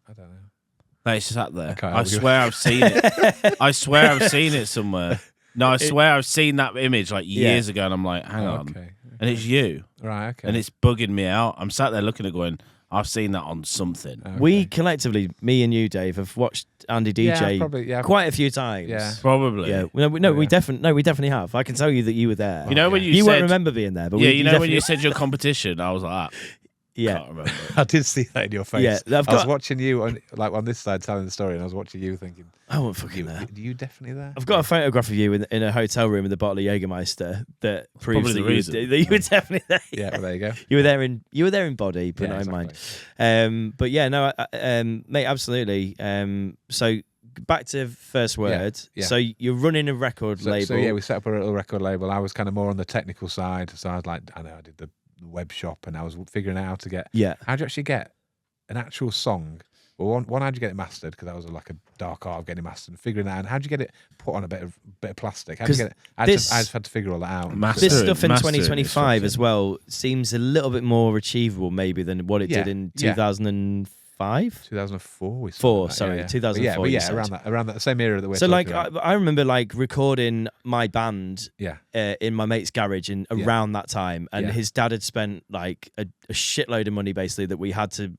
I don't know. No, it's sat there. I swear I've seen it. I swear I've seen it somewhere. No, I swear I've seen that image like years ago, and I'm like, hang on. Okay. And it's you. Right, okay. And it's bugging me out. I'm sat there looking at it going, I've seen that on something. Okay. We collectively, me and you, Dave, have watched Andy DJ quite a few times. Yeah, probably. Yeah, we definitely have. I can tell you that you were there. You know when you won't remember being there, but when you said your competition, I was like, can't remember. I did see that in your face. Yeah, I was watching you on this side telling the story, and I was watching you thinking, I wasn't fucking there. Are you definitely there? I've got a photograph of you in a hotel room with a bottle of Jägermeister that proves that you were definitely there. Yeah, well, there you go. You were there in body, but not in mind. But yeah, no, mate, absolutely. So back to First Word. Yeah. So you're running a record label. So we set up a little record label. I was kind of more on the technical side. So I was like, I did the web shop, and I was figuring out how to get. Yeah. How do you actually get an actual song? Well, one, how'd you get it mastered? Because that was like a dark art of getting it mastered. And figuring that out. And how'd you get it put on a bit of plastic? How'd you get it? I just had to figure all that out. This stuff in 2025 as well seems a little bit more achievable maybe than what it did in 2004. 2005? 2004. We 2004. Yeah, around that same era that we're so talking like about. I remember like recording my band Yeah. In my mate's garage around that time, and his dad had spent like a shitload of money basically that we had to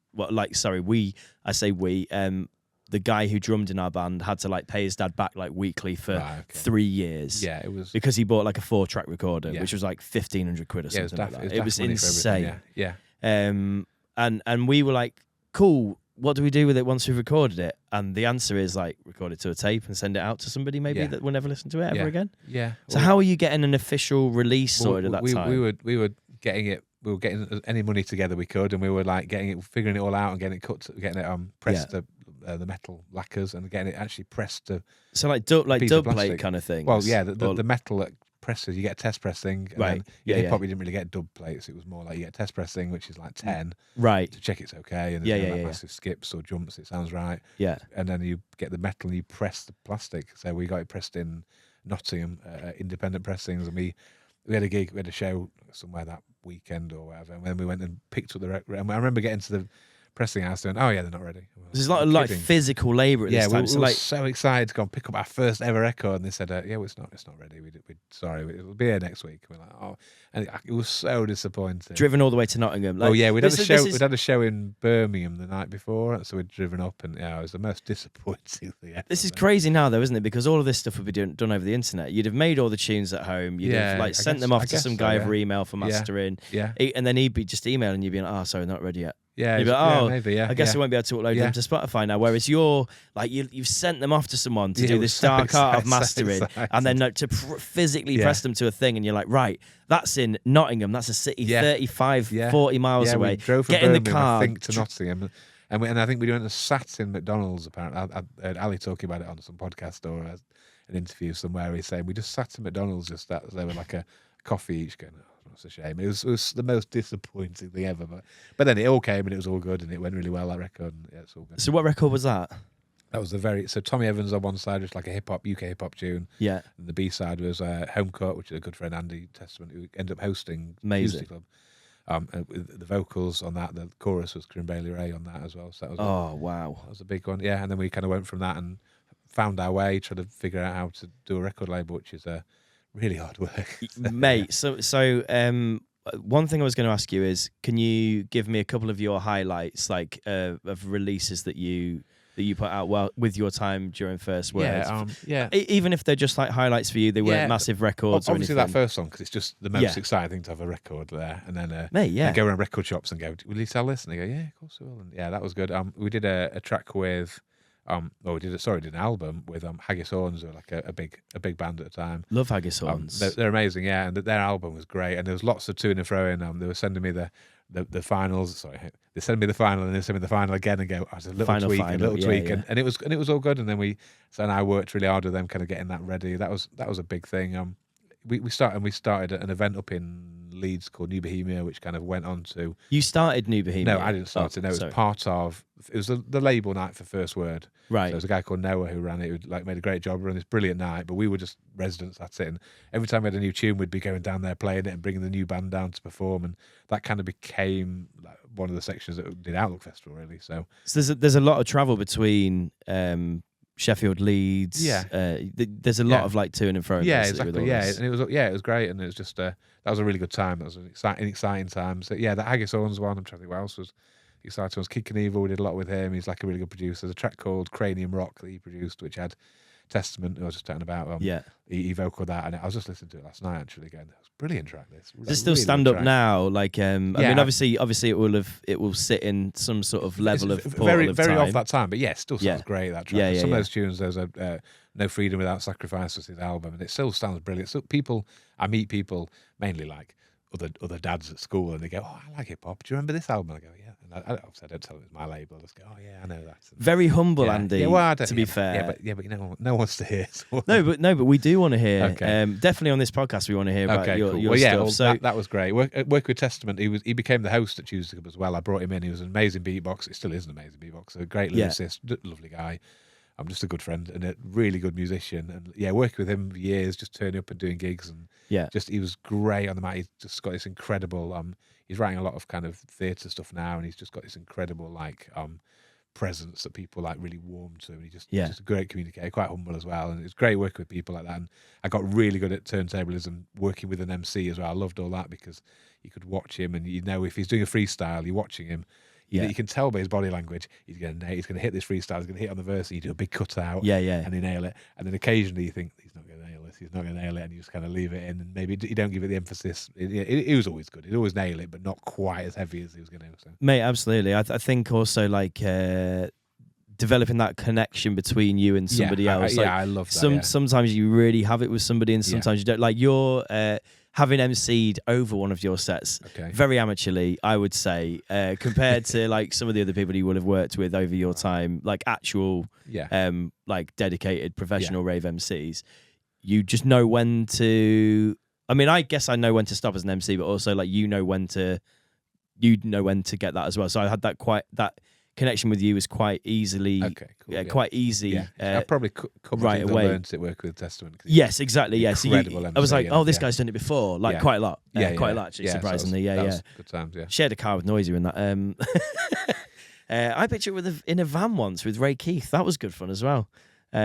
the guy who drummed in our band had to like pay his dad back like weekly for 3 years. Yeah, it was because he bought like a 4-track recorder, which was like 1,500 quid or something like that. It was insane. Yeah. And we were like, cool. What do we do with it once we've recorded it? And the answer is like record it to a tape and send it out to somebody maybe that will never listen to it ever again. Yeah. So how are you getting an official release sorted at that time? We were getting it. We were getting any money together we could, and we were like figuring it all out and getting it cut, getting it pressed to the metal lacquers and getting it actually pressed to. So like dub plate kind of thing. Well, yeah, the metal that presses, you get a test pressing, and right? Then hip hop, you didn't really get dub plates. It was more like you get a test pressing, which is like 10, right, to check it's okay, and there's no massive skips or jumps. It sounds right. Yeah, and then you get the metal and you press the plastic. So we got it pressed in Nottingham, independent pressings, and we had a gig, we had a show somewhere that weekend or whatever, and then we went and picked up the record. And I remember getting to the pressing house doing, oh yeah, they're not ready. There's a lot of like physical labour at this time. We were so excited to go and pick up our first ever record, and they said, well, it's not ready. Sorry, it'll be here next week. And we're like, oh, and it was so disappointing. Driven all the way to Nottingham. Like, we'd had a show in Birmingham the night before, so we'd driven up, and it was the most disappointing thing ever. This is crazy now, though, isn't it? Because all of this stuff would be done over the internet. You'd have made all the tunes at home. You'd have like sent them off to some guy over email for mastering. Yeah. And then he'd be just emailing you, being like, oh, sorry, not ready yet. Yeah, you'd be like, maybe. Yeah, I guess I won't be able to upload them to Spotify now. Whereas you've sent them off to someone to do this dark art of mastering, and then to physically press them to a thing, and you're like, right, that's in Nottingham. That's a city 35, 40 miles away. We drove from Birmingham, in the car, I think, to Nottingham, and I think we went and sat in McDonald's. Apparently, I heard Ali talking about it on some podcast or an interview somewhere. He's saying we just sat in McDonald's, just that they were like a coffee each, going, it's a shame. It was the most disappointing thing ever, but then it all came and it was all good and it went really well, that record. And it's all good. So what record was that? That was so Tommy Evans on one side, which like a UK hip hop tune. Yeah. And the B side was Home Court, which is a good friend Andy Testament, who ended up hosting Music Club. And with the vocals on that, the chorus was Corinne Bailey Ray on that as well. So that was wow, that was a big one. Yeah, and then we kind of went from that and found our way, trying to figure out how to do a record label, which is really hard work, mate. So one thing I was going to ask you is, can you give me a couple of your highlights, like of releases that you put out with your time during First Words? Even if they're just like highlights for you, they weren't massive records. Obviously, that first song, because it's just the most exciting thing to have a record there, and then and go around record shops and go, "Will you sell this?" And they go, "Yeah, of course we will." And that was good. We did a track with. We did an album with Haggis Horns, who were like a big band at the time. Love Haggis Horns. They're amazing, and their album was great. And there was lots of to and fro in. They were sending me the finals. Sorry, they sent me the final, and they sent me the final again, and go, "Oh, a little tweak," and it was all good. And then I worked really hard with them, kind of getting that ready. That was a big thing. We started an event up in Leeds called New Bohemia, which kind of went on to. You started New Bohemia? No, I didn't start it. No, it was part of. It was the label night for First Word. Right. So there was a guy called Noah who ran it, who like made a great job, ran this brilliant night. But we were just residents at it, and every time we had a new tune, we'd be going down there playing it and bringing the new band down to perform, and that kind of became like one of the sections that did Outlook Festival, really. So there's a lot of travel between. Sheffield, Leeds. There's a lot of like to and fro. Yeah, exactly. Yeah, and it was great, and it was just that was a really good time. That was an exciting time. So the Haggis Horns one. I'm trying to think what else was exciting. Was Kid Knievel. We did a lot with him. He's like a really good producer. There's a track called Cranium Rock that he produced, which had Testament, who I was just talking about. He vocaled that, and I was just listening to it last night actually again. It was a brilliant track. Does it still stand up now? Like, I mean, obviously, it will sit in some sort of level of very time. off that time, but it still sounds great. That track. Some of those tunes. There's No Freedom Without Sacrifice was his album, and it still sounds brilliant. So I meet people mainly like other dads at school, and they go, "Oh, I like hip hop. Do you remember this album?" And I go, "Yeah." And I don't tell them it's my label. I just go, "Oh yeah, I know that." And very humble, Andy. Yeah, well, to be fair. But no one wants to hear. So. No, but we do want to hear. Okay. Definitely on this podcast, we want to hear about your stuff. So that was great. Work with Testament. He became the host at Tuesday Club as well. I brought him in. He was an amazing beatboxer. He still is an amazing beatboxer. A great lyricist, lovely guy. I'm just a good friend and a really good musician, and working with him for years, just turning up and doing gigs, and he was great on the mat. He's just got this incredible. He's writing a lot of kind of theatre stuff now, and he's just got this incredible presence that people like really warm to, and he's just a great communicator, quite humble as well, and it's great working with people like that. And I got really good at turntablism, working with an MC as well. I loved all that because you could watch him, and you know if he's doing a freestyle, you're watching him. You can tell by his body language he's going to hit this freestyle, he's going to hit on the verse, and you do a big cutout, and they nail it. And then occasionally you think he's not going to nail this, he's not going to nail it, and you just kind of leave it in, and maybe you don't give it the emphasis. It was always good. He'd always nail it, but not quite as heavy as he was going to. So. Mate, absolutely. I think also like developing that connection between you and somebody else. I love that. Sometimes you really have it with somebody, and sometimes you don't. Like you're having MC'd over one of your sets, very amateurly, I would say, compared to like some of the other people you will have worked with over your time, like actual, like dedicated professional rave MCs. You just know when to. I mean, I guess I know when to stop as an MC, but also like you know when to get that as well. So I had that connection with you was quite easily, quite easy. Yeah. I probably right away. Learned to work with Testament. Yes, exactly. Yeah, so I was like, oh, this guy's done it before, like quite a lot, quite a lot actually. Surprisingly, that was good times. Yeah, shared a car with Noisy in that. I pictured in a van once with Ray Keith. That was good fun as well. At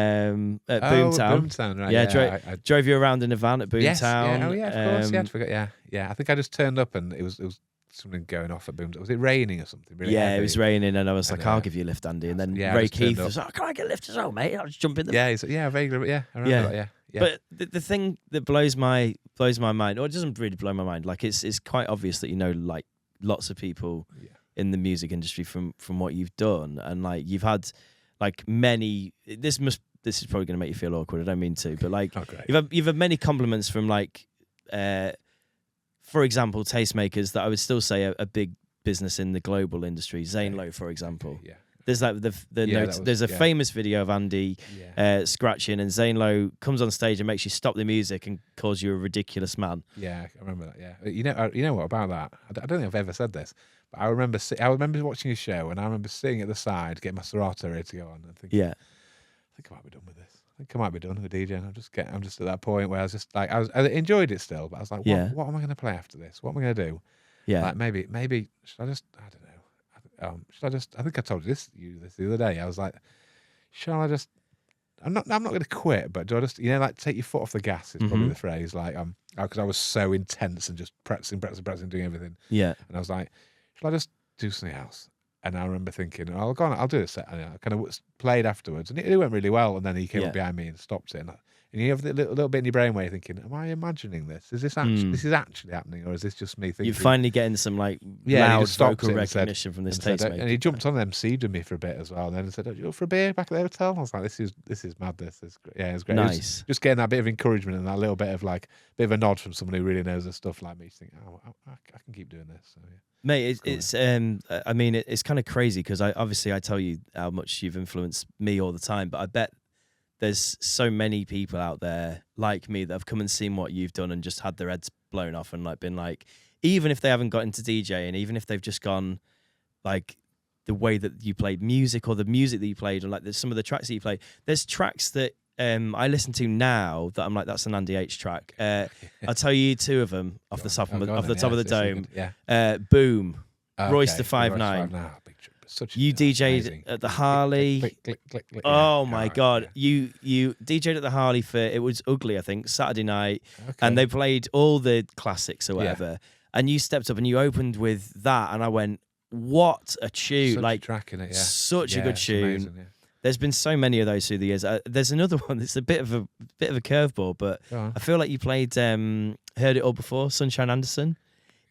Boomtown. Boomtown, right? Yeah, I drove you around in a van at Boomtown. Yes, of course. I forgot. Yeah. I think I just turned up and it was something going off at Boomtown. Was it raining or something? Really heavy? It was raining, and I was like, I'll give you a lift, Andy. And then Ray Keith was like, can I get a lift as well, mate? I'll just jump in the vaguely. Yeah, I remember that. Yeah. But the thing that blows my mind, or it doesn't really blow my mind, like it's quite obvious that you know like lots of people in the music industry from what you've done, and like you've had like many. This is probably going to make you feel awkward. I don't mean to, but like you've had many compliments from like. For example, tastemakers that I would still say are a big business in the global industry. Zane Lowe, for example. There's like there's a famous video of Andy scratching, and Zane Lowe comes on stage and makes you stop the music and calls you a ridiculous man. Yeah, I remember that. Yeah, you know what about that? I don't think I've ever said this, but I remember watching a show, and I remember sitting at the side, getting my Serato ready to go on, and thinking, I think I might be done with this. I think I might be done with DJing. I'm just at that point where I was just like, I enjoyed it still, but I was like, what am I going to play after this? What am I going to do? Yeah. Like maybe should I just, I don't know. Should I just, I think I told you this the other day. I was like, shall I just, I'm not going to quit, but do I just, like take your foot off the gas is probably the phrase. Like, because I was so intense and just pressing, doing everything. Yeah. And I was like, shall I just do something else? And I remember thinking, oh, go on, I'll do this. And I kind of played afterwards, and it went really well. And then he came up behind me and stopped it. And you have the little bit in your brain where you're thinking, am I imagining this? Is this actually happening, or is this just me thinking? You're finally getting some like loud vocal recognition from this tastemaker. And he jumped on MC with me for a bit as well. And then he said, "Oh, you go for a beer back at the hotel?" I was like, "This is mad. This is great." Yeah, it was great. Nice. It was just getting that bit of encouragement and that little bit of a nod from someone who really knows their stuff like me. You think, "Oh, I can keep doing this." So, yeah. Mate, it's I mean, it's kind of crazy because I tell you how much you've influenced me all the time, but I bet there's so many people out there like me that have come and seen what you've done and just had their heads blown off and like been like, even if they haven't got into DJing, even if they've just gone like the way that you played music or the music that you played, or like there's some of the tracks that you played. There's tracks that I listen to now that I'm like, that's an Andy H track. I'll tell you two of them off the top of the dome. Yeah. Boom. Royce the 5'9". You DJ'd at the Harley. Click, oh my God. You DJ'd at the Harley for, it was Ugly, I think, Saturday night. Okay. And they played all the classics or whatever. Yeah. And you stepped up and you opened with that. And I went, what a tune. Such like a track in it, yeah. Such a good tune. Amazing, yeah. There's been so many of those through the years. There's another one that's a bit of a curveball, but I feel like you played Heard It All Before, Sunshine Anderson.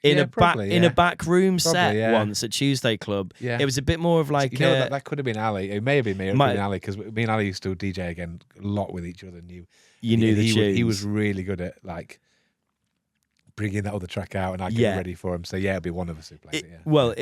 In a back room set once at Tuesday Club. Yeah. It was a bit more of like that could have been Ali. It may have been me. It been Ali, because me and Ali used to DJ again a lot with each other. You knew the tunes. He was really good at like bringing that other track out, and I get ready for him. So it'd be one of us who plays it. Yeah. Well,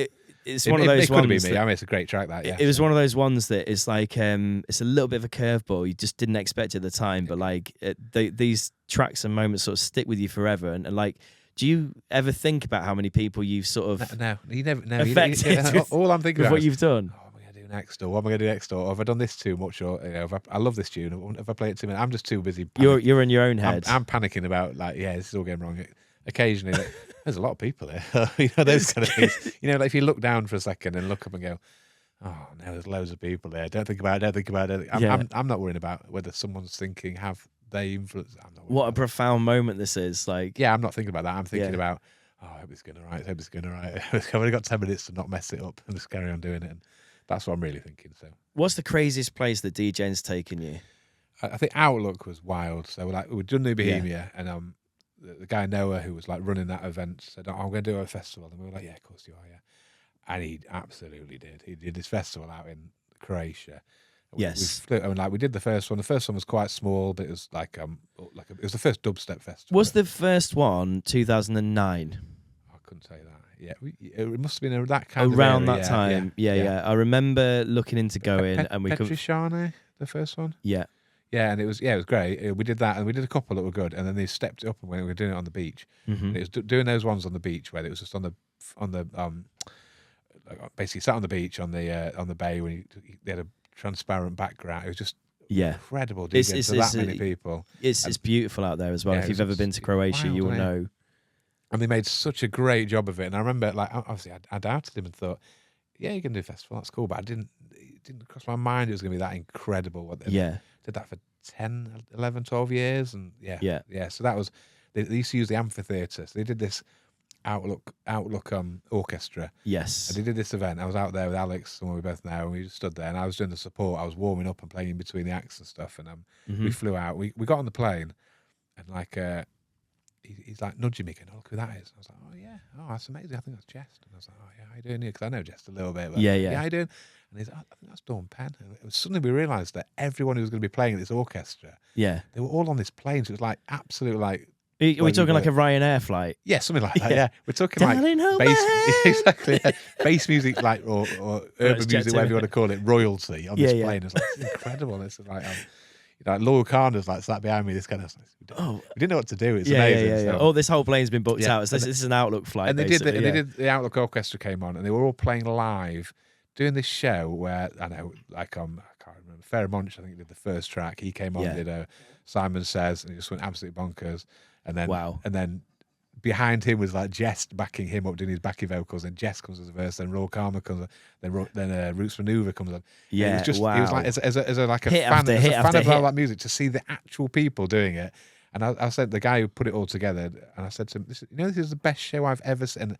it's one of those ones. It could have been me. I mean, it's a great track. That it was one of those ones that is like it's a little bit of a curveball. You just didn't expect it at the time, but like these tracks and moments sort of stick with you forever, and like. Do you ever think about how many people you've sort of you never affected all I'm thinking with about what you've done? What am I going to do next? Or what am I going to do next? Or have I done this too much? Or I love this tune. If I play it too much, I'm just too busy. You're in your own head. I'm panicking about this is all going wrong. Occasionally, there's a lot of people there. Those kind of things. Like if you look down for a second and look up and go, oh no, there's loads of people there. Don't think about it. I'm not worrying about whether someone's thinking, have they influenced? I'm not what a profound moment this is. Like, yeah, I'm not thinking about that. I'm thinking about, I hope it's going to write. I've only got 10 minutes to not mess it up and just carry on doing it. And that's what I'm really thinking. So, what's the craziest place that DJing's taken you? I think Outlook was wild. So we'd done New Bohemia, and the guy Noah who was like running that event said, "Oh, I'm going to do a festival," and we were like, "Yeah, of course you are, yeah." And he absolutely did. He did his festival out in Croatia. Yes, we did the first one. The first one was quite small, but it was it was the first dubstep festival. Was the first one 2009? I couldn't say that. Yeah, it must have been that kind around of area. that time. Yeah. I remember looking into going, and we could Petrishane, the first one. Yeah. Yeah, and it was great. We did that, and we did a couple that were good, and then they stepped it up, and we were doing it on the beach. Mm-hmm. And it was doing those ones on the beach where it was just on the basically sat on the beach on the bay when they had a transparent background. It was just incredible. It's that many people. It's beautiful out there as well. If you've ever been to Croatia, you will know. And they made such a great job of it. And I remember, like, obviously, I doubted him and thought, yeah, you can do a festival. That's cool. But it didn't cross my mind it was going to be that incredible. Yeah. Did that for 10, 11, 12 years. And yeah. So that was, they used to use the amphitheatre. So they did this Outlook orchestra. Yes. And they did this event. I was out there with Alex, someone we both know, and we just stood there. And I was doing the support. I was warming up and playing in between the acts and stuff. And we flew out. We got on the plane, and like he's like nudging me, going, "Oh, look who that is." I was like, "Oh yeah, oh that's amazing. I think that's Jest." And I was like, "Oh yeah, how you doing here?" Because I know Jest a little bit. But, yeah, how you doing? And he's like, "I think that's Dawn Penn." And suddenly we realised that everyone who was going to be playing at this orchestra, they were all on this plane. So it was like absolute like. Are we talking like a Ryanair flight? Yeah, something like that. Yeah, we're talking like bass, exactly. Yeah. Bass music, like or urban music, whatever you want to call it, royalty on this plane. It's like incredible. It's like. Loyal Carner's like sat behind me. This kind of we didn't know what to do. It's amazing. Yeah. So. Oh, this whole plane's been booked out. So this is an Outlook flight. And they did the Outlook Orchestra came on, and they were all playing live, doing this show where I know, like I can't remember. Farrah Monch, I think, did the first track. He came on, did a Simon Says, and he just went absolutely bonkers. And then and then behind him was like Jest backing him up, doing his backing vocals, and Jest comes as a verse, then Royal Karma comes, then Roots Maneuver comes on. Yeah, it was just it was like as a fan of all that music, to see the actual people doing it. And I said, the guy who put it all together, and I said to him, this is the best show I've ever seen.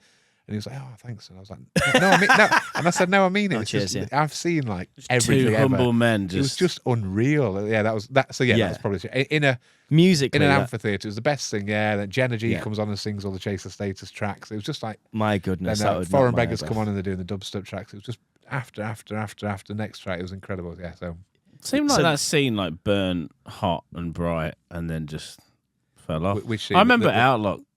And he was like, "Oh, thanks." And I was like, "No, I mean no." And I said, "No, I mean it. I've seen like everything two humble ever. men. It was just unreal." Yeah, that was that. So that's probably in a music in an amphitheatre. It was the best thing. Yeah, then Jenna G comes on and sings all the Chaser Status tracks. It was just like, my goodness. Then Foreign Beggars come on and they're doing the dubstep tracks. It was just after next track. It was incredible. Yeah, so it seemed like that scene like burned hot and bright and then just fell off. I remember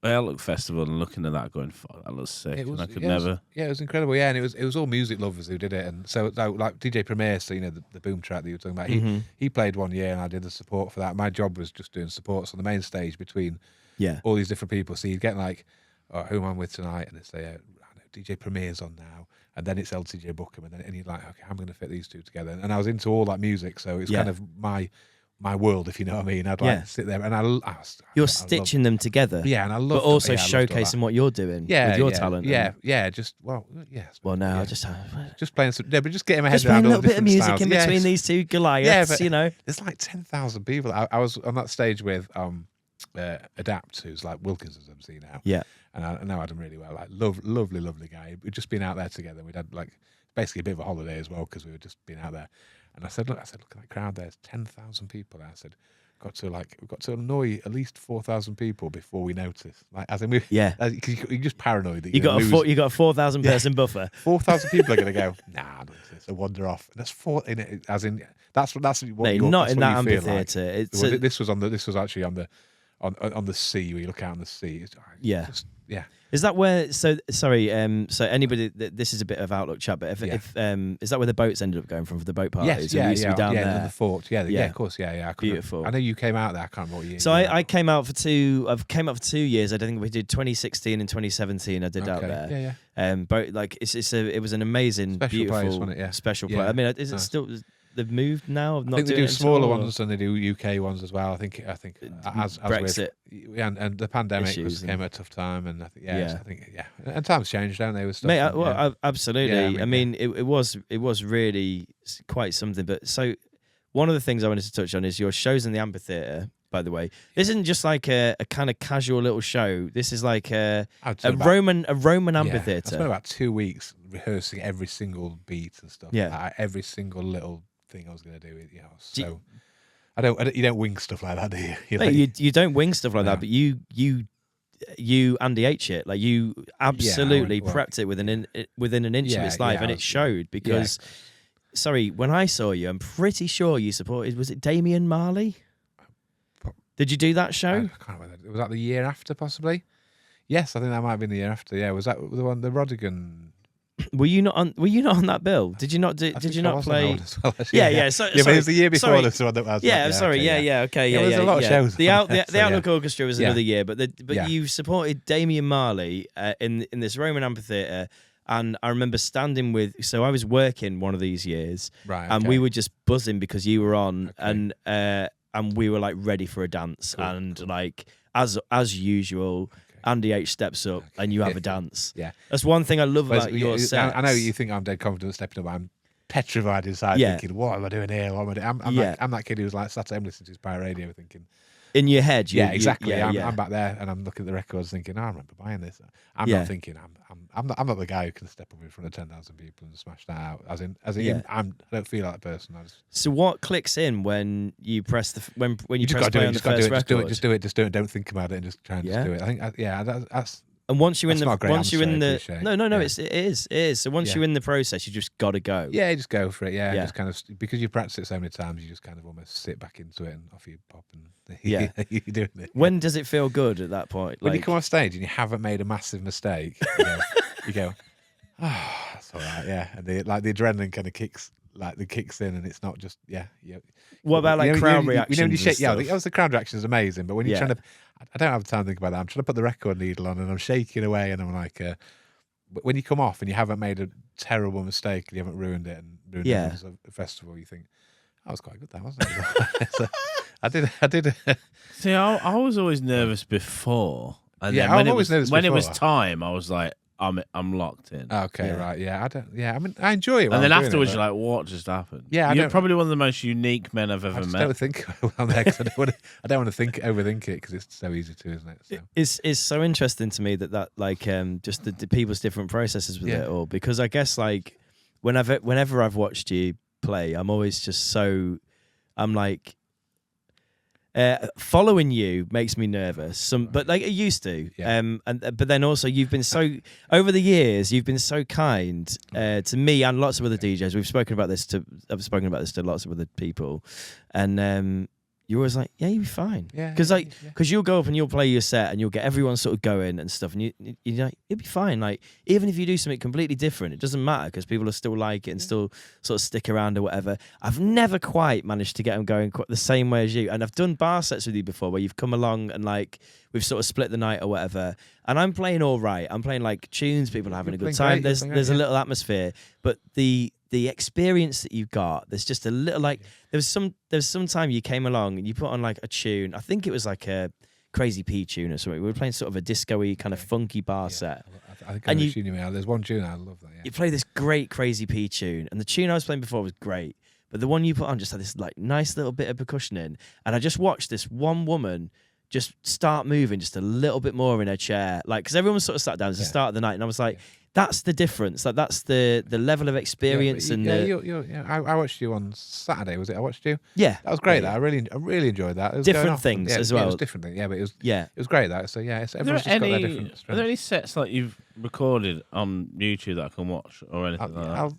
Outlook Festival and looking at that, going, "Fuck, that looks sick." It was, and I could never. It was incredible. Yeah, and it was all music lovers who did it. And so like DJ Premier, so the boom track that you were talking about, he played one year, and I did the support for that. My job was just doing supports on the main stage between all these different people. So you'd get like, "Who am I with tonight?" And they'd say, "DJ Premier's on now," and then it's LTJ Bookham, and you're like, "Okay, I'm going to fit these two together." And I was into all that music, so it's kind of my world, if you know what I mean. I'd like to sit there and you're stitching them together. Yeah, and I love, but also showcasing what you're doing with your talent. Now just playing some, but just getting my head just around playing all a little bit of music styles. in between these two Goliaths. But there's like 10,000 people. I was on that stage with Adapt, who's like Wilkinson's MC now. Yeah, and I know Adam really well. Like lovely guy. We'd just been out there together. We'd had like basically a bit of a holiday as well because we were just being out there. And I said, look at that crowd. There's 10,000 people. And I said, we've got to annoy at least 4,000 people before we notice. Like, as in, you're just paranoid that you got a 4,000 person buffer. 4,000 people are going to go, nah, it's a wander off. And that's that's what not in that amphitheatre. Like. This was actually on the sea, where you look out on the sea. Is that where? So sorry. So anybody, this is a bit of Outlook chat, but if is that where the boats ended up going from for the boat parties? Yes, down there. The fort. Yeah, of course. Yeah. Beautiful. I know you came out there. I can't remember what year. So I came out for two. I've came out for 2 years. I think we did 2016 and 2017. I did out there. Yeah. But like it was an amazing, special beautiful, place, wasn't it? Yeah. Special place. I mean, is it still? they've moved now? I think they do smaller ones and they do UK ones as well. I think as Brexit with, and the pandemic came at a tough time, and I think I think and times change, don't they? With stuff, mate, absolutely. Yeah, I mean, it was really quite something. But so one of the things I wanted to touch on is your shows in the amphitheatre. By the way, this isn't just like a kind of casual little show. This is like a Roman amphitheatre. I spent about 2 weeks rehearsing every single beat and stuff. Yeah, like every single little thing I was going to do. So you don't wing stuff like that, do you? You don't wing stuff like that, but you Andy H it, like you absolutely prepped it within an inch of its life, and it showed because. Sorry, when I saw you, I'm pretty sure you supported. Was it Damian Marley? Did you do that show? I can't remember. Was that the year after, possibly? Yes, I think that might have been the year after. Yeah, was that the one, the Rodigan? Were you not on that bill? Did you not play? Well, yeah. So, but it was the year before this one that was. Yeah, sorry. Okay. There's a lot of shows. The Outlook Orchestra was another year, but you supported Damian Marley in this Roman amphitheatre. And I remember standing with. So I was working one of these years, right? And we were just buzzing because you were on, and we were like ready for a dance, cool. Like as usual, Andy H steps up and you have a dance. Yeah, that's one thing I love about your set. I know you think I'm dead confident stepping up. I'm petrified inside, thinking, "What am I doing here? What am I doing?" I'm that kid who's like sat at home listening to his pirate radio, thinking. In your head, exactly. I'm back there and I'm looking at the records, thinking, I remember buying this. I'm not thinking I'm not the guy who can step up in front of 10,000 people and smash that out. I don't feel like that person. So what clicks in when you press when you press play on the first record? Just do it. Don't think about it and just try and just do it. I think that's. And once you're in the no, it is. So once you're in the process, you just got to go. Yeah, just go for it. Yeah, just kind of because you practice it so many times, you just kind of almost sit back into it and off you pop and you're doing it. When does it feel good at that point? When you come off stage and you haven't made a massive mistake, you go, oh, that's all right, yeah. And the adrenaline kind of kicks in, and it's not just What about crowd reactions? The crowd reaction is amazing, but when you're trying to, I don't have time to think about that. I'm trying to put the record needle on, and I'm shaking away, and I'm like, when you come off and you haven't made a terrible mistake, and you haven't ruined it and ruined it as a festival, you think that was quite good. That wasn't it? So I did. See, I was always nervous before, and I'm always nervous when it was time. I was like, I'm locked in. Okay, right, yeah. I mean, I enjoy it. And then afterwards, you're like, what just happened? Yeah, you're probably one of the most unique men I've ever met. I don't think I'm there because I don't want to overthink it because it's so easy to, isn't it? So. It's so interesting to me that just the people's different processes with it all, because I guess like whenever I've watched you play, I'm always just I'm like. Following you makes me nervous, but like it used to. But then also you've been over the years. You've been so kind to me and lots of other DJs. I've spoken about this to lots of other people, and you're always like, yeah, you'll be fine. Yeah, because you'll go up and you'll play your set and you'll get everyone sort of going and stuff, and you're like, you'll be fine. Like even if you do something completely different, it doesn't matter because people will still like it and still sort of stick around or whatever. I've never quite managed to get them going quite the same way as you, and I've done bar sets with you before where you've come along and like we've sort of split the night or whatever, and I'm playing all right. I'm playing like tunes, people are having a good time. There's a little atmosphere, but the experience that you got, there's just a little like there was some time you came along and you put on like a tune. I think it was like a Crazy P tune or something. We were playing sort of a disco-y kind of funky bar set. I think I know the tune you mean. There's one tune I love that. Yeah. You play this great Crazy P tune, and the tune I was playing before was great, but the one you put on just had this like nice little bit of percussion in, and I just watched this one woman just start moving just a little bit more in her chair, like because everyone was sort of sat down at the start of the night, and I was like, that's the difference. Like that's the level of experience I watched you on Saturday. Was it? I watched you. Yeah, that was great. I really enjoyed that. It was different things as well. It was different things. Yeah, but it was great. That everyone's just got their different strengths. Are there any sets like you've recorded on YouTube that I can watch or anything like that?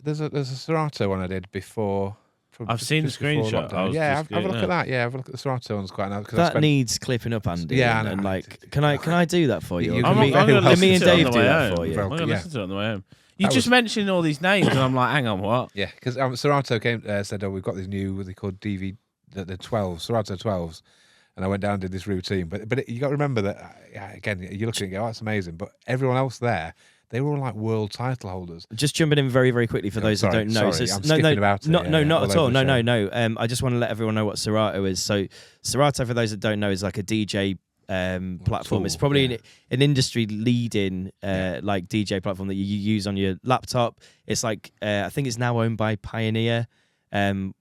There's a Serato one I did before. I've seen the screenshot. Have a look at that. Yeah, have a look at the Serato one's quite nice. That needs clipping up, Andy. Yeah, and like, can I do that for you? I'm going to me and Dave do that for you. I'm going to listen to it on the way home. You just mentioned all these names, and I'm like, hang on, what? Yeah, because Serato said, "Oh, we've got this new what they call the 12 Serato 12s," and I went down and did this routine. But you got to remember that again, you look at it and go, "Oh, that's amazing," but everyone else there. they were all like world title holders. Just jumping in very, very quickly for those that don't know. Sorry, I'm skipping about it. Not at all. No. I just want to let everyone know what Serato is. So Serato, for those that don't know, is like a DJ platform. Tool, it's probably an industry leading like DJ platform that you use on your laptop. It's like I think it's now owned by Pioneer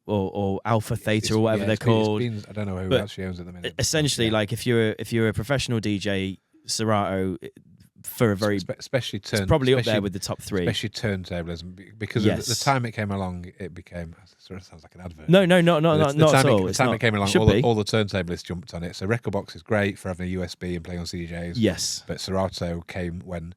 or Alpha Theta or whatever they're called. I don't know who actually owns it at the minute. Essentially, like if you're a professional DJ, Serato for a very especially it's probably up there with the top 3. Especially turntablism, because of the time it came along, it became. Sort of sounds like an advert. No, not at all. The time it came along, all the turntablists jumped on it. So Rekordbox is great for having a USB and playing on CDJs. Yes, but Serato came when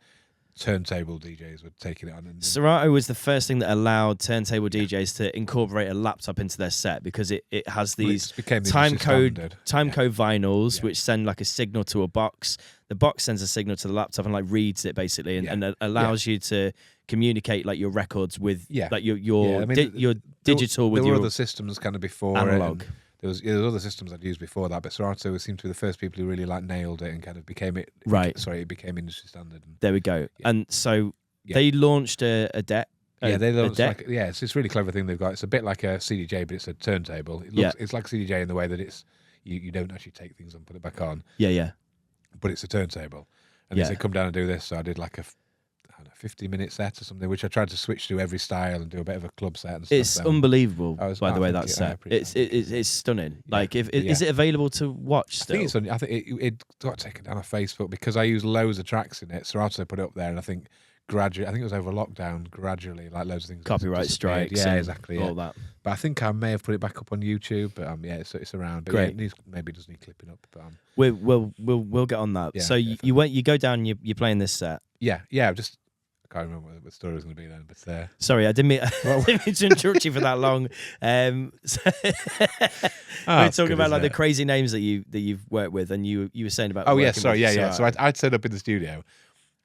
turntable DJs were taking it on. And Serato was the first thing that allowed turntable DJs to incorporate a laptop into their set, because it has these time code vinyls which send like a signal to a box. The box sends a signal to the laptop and like reads it basically, and allows you to communicate like your records with like your digital with there your were other systems kind of before analog. There was other systems I'd used before that, but Serato seemed to be the first people who really like nailed it and kind of became it. Right. Sorry, it became industry standard. There we go. Yeah. And so they launched a deck. They launched it's this really clever thing they've got. It's a bit like a CDJ, but it's a turntable. It's like CDJ in the way that it's you don't actually take things and put it back on. Yeah. But it's a turntable. And they said, come down and do this. So I did like a 50-minute set or something, which I tried to switch to every style and do a bit of a club set and stuff. It's unbelievable, by the way, that set. It's stunning. Yeah. Like, is it available to watch still? I think it got taken down off Facebook because I used loads of tracks in it. Serato put it up there, and I think gradually, it was over lockdown, gradually, like loads of things. Copyright strikes. Yeah, exactly. All that. But I think I may have put it back up on YouTube, but it's around. But great. Maybe it does need clipping up. But we'll get on that. So you go down, you're playing this set. Yeah, I can't remember what the story was going to be then, but sorry, I didn't mean to interrupt you for that long. We're talking about like the crazy names that you've worked with, and you were saying about. So I'd set up in the studio,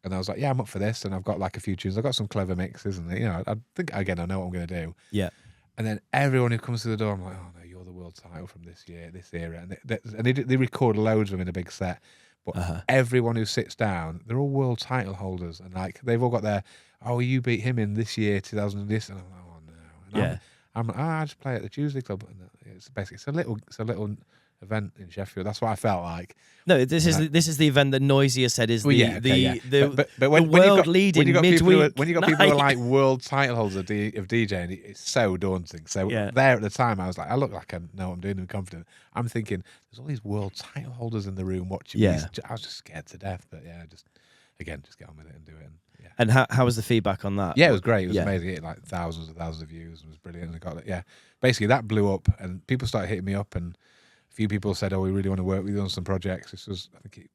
and I was like, I'm up for this, and I've got like a few tunes. I've got some clever mixes, and I think again I know what I'm going to do. Yeah. And then everyone who comes to the door, I'm like, oh no, you're the world title from this era, and they record loads of them in a big set. But everyone who sits down, they're all world title holders, and like they've all got their, you beat him in this year, 2000 and this, and I'm like, oh no. And I just play at the Tuesday Club, and it's a little event in Sheffield. That's what I felt like. No, this is the event that Noisier said is the world leading midweek. When you got people who are like world title holders of DJing, it's so daunting. So there at the time, I was like, I look like I know what I'm doing and confident. I'm thinking, there's all these world title holders in the room watching me. I was just scared to death. But just get on with it and do it. And how was the feedback on that? Yeah, it was great. It was amazing. It like thousands and thousands of views. It was brilliant. And basically that blew up, and people started hitting me up, and a few people said, we really want to work with you on some projects. This was, I think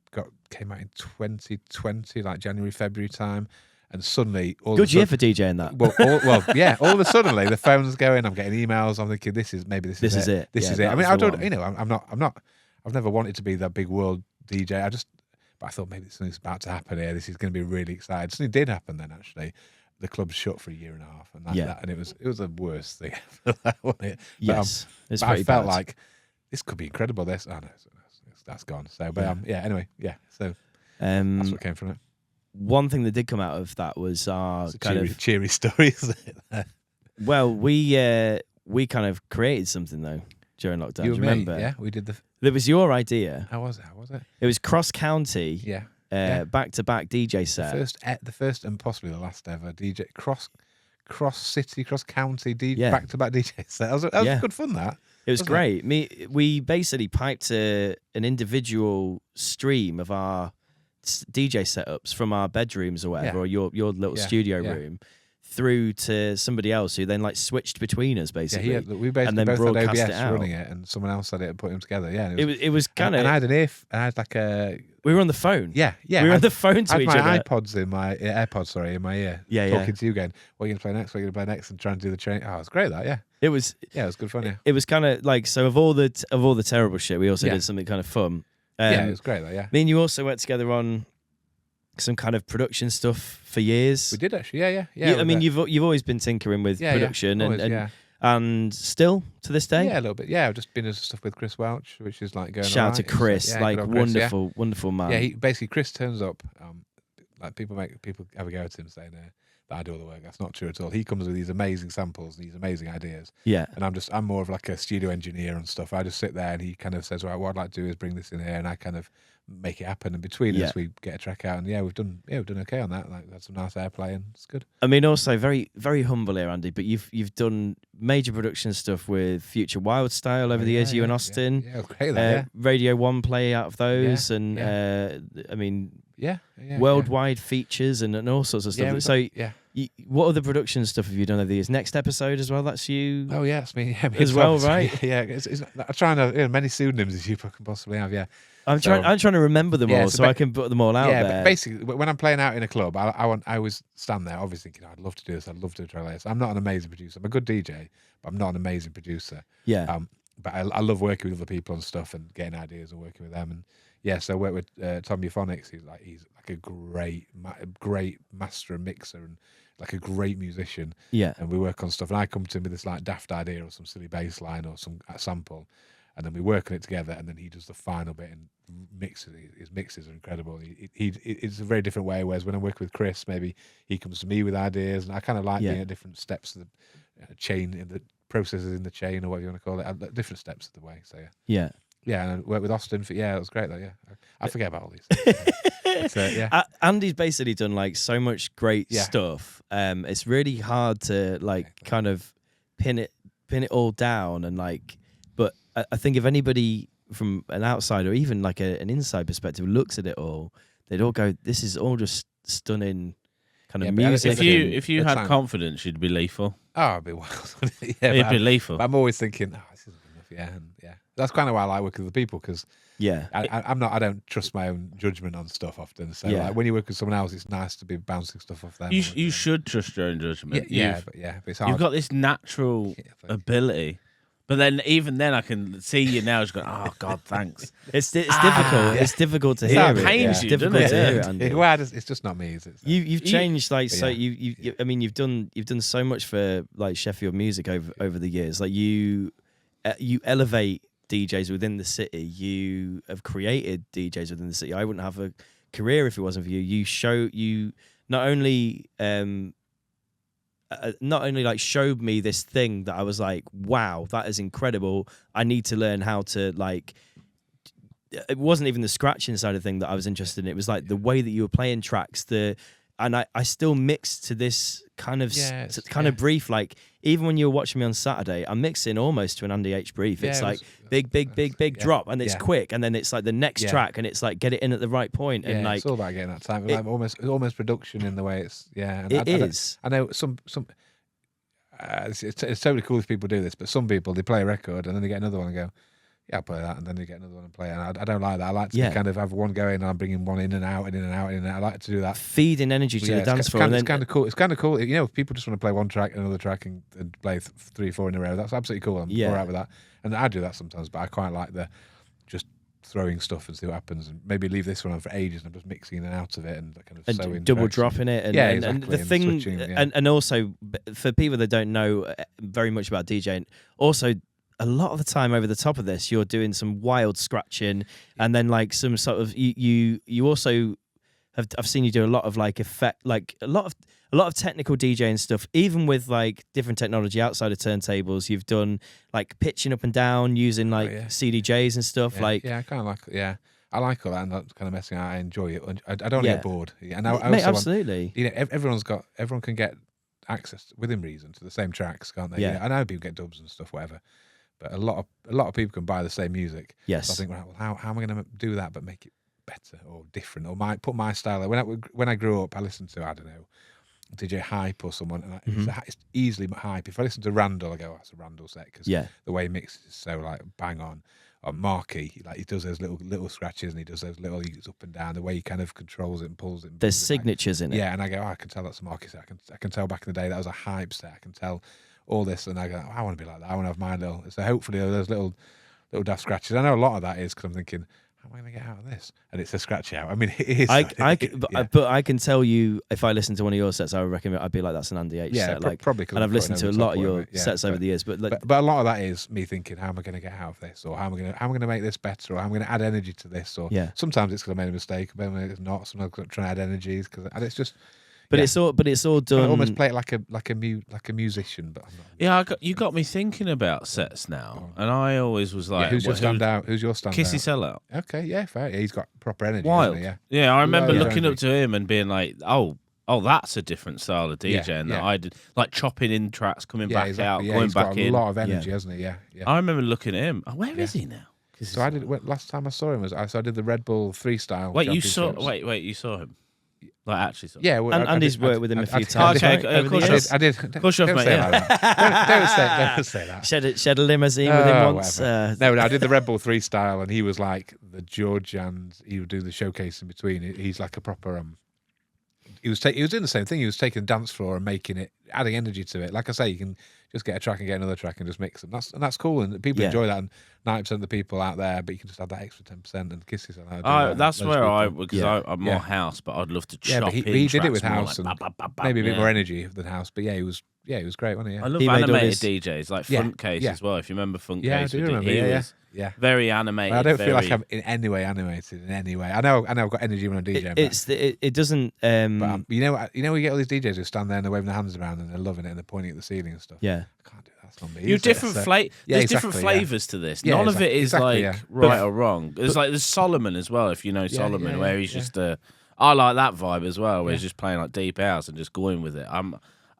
came out in 2020, like January, February time. And suddenly, good year for DJing that. All of a sudden, the phone's going. I'm getting emails. I'm thinking, this is it. This is it. I mean, I don't, I've never wanted to be that big world DJ. But I thought maybe something's about to happen here. This is going to be really exciting. Something did happen then, actually. The club shut for a year and a half, and it was the worst thing ever. It's but I felt like this could be incredible. That's gone. So, but anyway, So that's what came from it. One thing that did come out of that was our cheery story, isn't it? Well, we kind of created something though during lockdown. Do you remember? Yeah, we did It was your idea. How was it? It was cross county. Back-to-back DJ set. The first and possibly the last ever DJ cross city, cross county back-to-back DJ set. That was good fun. It was great. We basically piped an individual stream of our DJ setups from our bedrooms or whatever, or your little studio room, through to somebody else who then like switched between us basically. Yeah, we basically both had OBS running it, and someone else had it and put them together. Yeah, it was kind of. And I had I had like a. We were on the phone. Yeah. We were on the phone to each other. I had my AirPods in my ear. Talking to you, going, "What are you gonna play next? What are you gonna play next?" And trying to do the train. Oh, it was great. It was good fun. Yeah. It was kind of like, so of all the terrible shit, we also did something kind of fun. It was great. Me and you also worked together on some kind of production stuff for years. We did actually. Yeah. I mean, you've always been tinkering with production and still to this day. Yeah, a little bit. Yeah, I've just been doing stuff with Chris Welch, which is like going. Shout out to Chris, wonderful man. Yeah, Chris turns up. like people have a go at him saying that I do all the work. That's not true at all. He comes with these amazing samples and these amazing ideas. Yeah. And I'm more of like a studio engineer and stuff. I just sit there and he kind of says, right, what I'd like to do is bring this in here, and I kind of make it happen. And between us, we get a track out, and we've done okay on that. Like, that's some nice airplay, and it's good. I mean, also very, very humble here, Andy. But you've done major production stuff with Future Wild Style over the years. You and Austin, great. Radio 1 play out of those, and I mean, worldwide features and all sorts of stuff. What other production stuff have you done over the years? Next episode as well. That's you. Oh yeah, it's me. As well, right? Yeah, I'm trying to many pseudonyms as you can possibly have. Yeah. I'm trying to remember them all so I can put them all out there. But basically, when I'm playing out in a club, I always stand there, obviously thinking, I'd love to do this. I'd love to try this. I'm not an amazing producer. I'm a good DJ, but I'm not an amazing producer. Yeah. But I love working with other people and stuff and getting ideas and working with them. And so I work with Tom Euphonics. He's like a great master and mixer and like a great musician. Yeah. And we work on stuff. And I come to him with this like daft idea or some silly bass line or some sample. And then we work on it together, and then he does the final bit and mixes. His mixes are incredible. It's a very different way. Whereas when I work with Chris, maybe he comes to me with ideas, and I kind of like being at different steps of the chain, in the processes in the chain, or whatever you want to call it, at different steps of the way. So yeah, and I worked with Austin for it was great. Though, I forget about all these. Andy's basically done like so much great stuff. It's really hard to kind of pin it all down and like. But I think if anybody from an outside or even like an inside perspective looks at it all, they'd all go, "This is all just stunning kind of music." If you had confidence, you'd be lethal. Oh, I'd be wild. You'd be lethal. I'm always thinking, this isn't enough. That's kind of why I like working with the people, because I don't trust my own judgment on stuff often. So like, when you work with someone else, it's nice to be bouncing stuff off them. You should trust your own judgment. But it's hard. You've got this natural ability. But then, even then, I can see you now just going, "Oh God, thanks." It's difficult. It's difficult to hear. It pains you, doesn't it? To hear it, Andy. It's just not me, is it? So. You've changed so you. I mean, you've done so much for like Sheffield music over the years. Like you elevate DJs within the city. You have created DJs within the city. I wouldn't have a career if it wasn't for you. You not only like showed me this thing that I was like, wow, that is incredible. I need to learn how to like. It wasn't even the scratching side of thing that I was interested in. It was like the way that you were playing tracks. And I still mixed to this kind of of brief. Like even when you were watching me on Saturday, I'm mixing almost to an Andy H brief. It's like big drop, and it's quick, and then it's like the next track, and it's like get it in at the right point. And like it's all about getting that time. Like almost production in the way it's And it is. I know some. It's totally cool if people do this, but some people they play a record and then they get another one and go, I'll play that, and then they get another one and play it. And I don't like that. I like to kind of have one going and I'm bringing one in and out and in and out and in and out. I like to do that. Feeding energy to the dance floor. It's kind of cool. It's kind of cool. You know, if people just want to play one track and another track and play 3 or 4 in a row, that's absolutely cool. I'm all right with that. And I do that sometimes, but I quite like the just throwing stuff and see what happens, and maybe leave this one on for ages and I'm just mixing in and out of it and kind of sewing double dropping it. And the thing, and also for people that don't know very much about DJing, also a lot of the time over the top of this, you're doing some wild scratching, and then like some sort of you also have. I've seen you do a lot of like effect, like a lot of technical DJing stuff, even with like different technology outside of turntables. You've done like pitching up and down using like CDJs and stuff. I kind of like I like all that and that kind of messing. I enjoy it. I don't get bored. And I also absolutely. Everyone can get access within reason to the same tracks, can't they? Yeah. I know people get dubs and stuff, whatever. But a lot of people can buy the same music. Yes. So I think, how am I going to do that but make it better or different, or put my style? When I grew up, I listened to, I don't know, DJ Hype or someone, and it's easily Hype. If I listen to Randall, I go, that's a Randall set, because the way he mixes is so like bang on. Or Marky, like he does those little scratches and he does those little up and down. The way he kind of controls it and pulls it. There's signatures in it. Yeah, and I go, I can tell that's a Marky set. I can tell back in the day that was a Hype set. I can tell all this, and I go, I want to be like that. I want to have my little. So hopefully those little daft scratches. I know a lot of that is because I'm thinking, am I going to get out of this? And it's a scratch out. I mean, it is. But I can tell you, if I listen to one of your sets, I would recommend. I'd be like, that's an Andy H set. Like, probably. And I've listened to a lot of your sets over the years, but a lot of that is me thinking, how am I going to get out of this, or how am I going to make this better, or how am I going to add energy to this, or sometimes it's because I made a mistake, but it's not. Sometimes I'm trying to add energies and it's just. But it's all done. I almost play it like a musician, but I'm not. Yeah, you got me thinking about sets now, and I always was like, who's your standout? Who's your standout? Kissy Sellout. Okay, yeah, fair. Yeah, he's got proper energy. Wild. Yeah, I remember looking up to him and being like, oh, that's a different style of DJing that I did, like chopping in tracks, coming back out, going back in. He's got a lot of energy, hasn't he? Yeah. I remember looking at him. Where is he now? So I did. Last time I saw him I did the Red Bull freestyle. Wait, you saw him? Like actually, so. Yeah, Andy's worked with him a few times. Okay, of course I did. Of course, mate. Don't say that. Shed a limousine with him once. No, I did the Red Bull freestyle, and he was like the judge, and he would do the showcase in between. He's like a proper. He was doing the same thing. He was taking the dance floor and making it, adding energy to it. Like I say, you can just get a track and get another track and just mix them. That's cool, and people enjoy that. And 90% of the people out there, but you can just add that extra 10% and kisses on that. That's where because I'm more house, but I'd love to chop. But he did it with house and maybe a bit more energy than house. But he was great, wasn't he? I love animated DJs like Front Case as well. If you remember Front Case, I do remember. Yeah, very animated. Well, I don't feel like I'm in any way animated in any way. I know I've got energy when I DJ. It doesn't. But, you know, we get all these DJs who stand there and they're waving their hands around and they're loving it and they're pointing at the ceiling and stuff. Yeah, I can't do that. That's not me. There's different flavors to this. None of it is right or wrong. There's Solomon as well. If you know Solomon, where he's just I like that vibe as well, where he's just playing like deep house and just going with it.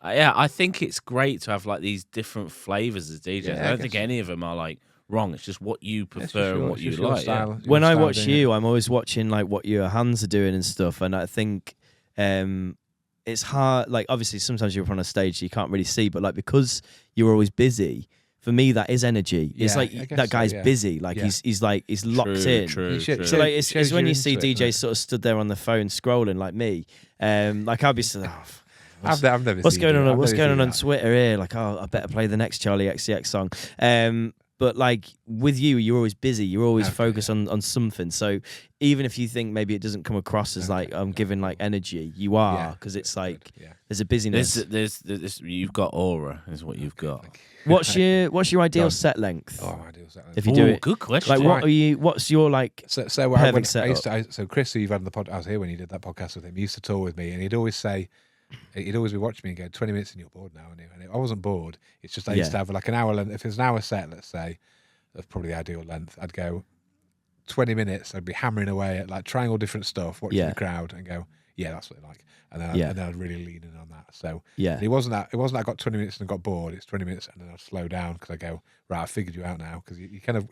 I think it's great to have like these different flavors as DJs. I don't think any of them are like wrong. It's just what you prefer and what you like. When I watch you, I'm always watching like what your hands are doing and stuff, and I think it's hard. Like obviously, sometimes you're up on a stage, so you can't really see, but like because you're always busy. For me, that is energy. It's like that guy's busy. Like he's locked in. True. So like it's when you see DJs sort of stood there on the phone scrolling like me. Like I'll be I've never what's going on? What's going on Twitter here? Like, I better play the next Charlie XCX song. But like with you, you're always busy. You're always focused on something. So even if you think maybe it doesn't come across as like I'm giving like energy, you are because it's like there's a busyness. There's you've got aura is what you've got. What's your ideal set length? Oh, ideal set length. If you do it, good question. Like what's your like perfect setup? So Chris, who you've had on the podcast, I was here when you did that podcast with him. He used to tour with me, and he'd always say. He'd always be watching me and go, 20 minutes and you're bored now. And I wasn't bored. It's just I used to have like an hour length. If it's an hour set, let's say, that's probably the ideal length. I'd go 20 minutes. I'd be hammering away at like trying all different stuff, watching the crowd and go, yeah, that's what I like. And then I'd really lean in on that. So it wasn't that I got 20 minutes and got bored. It's 20 minutes and then I'd slow down because I go, right, I figured you out now. Because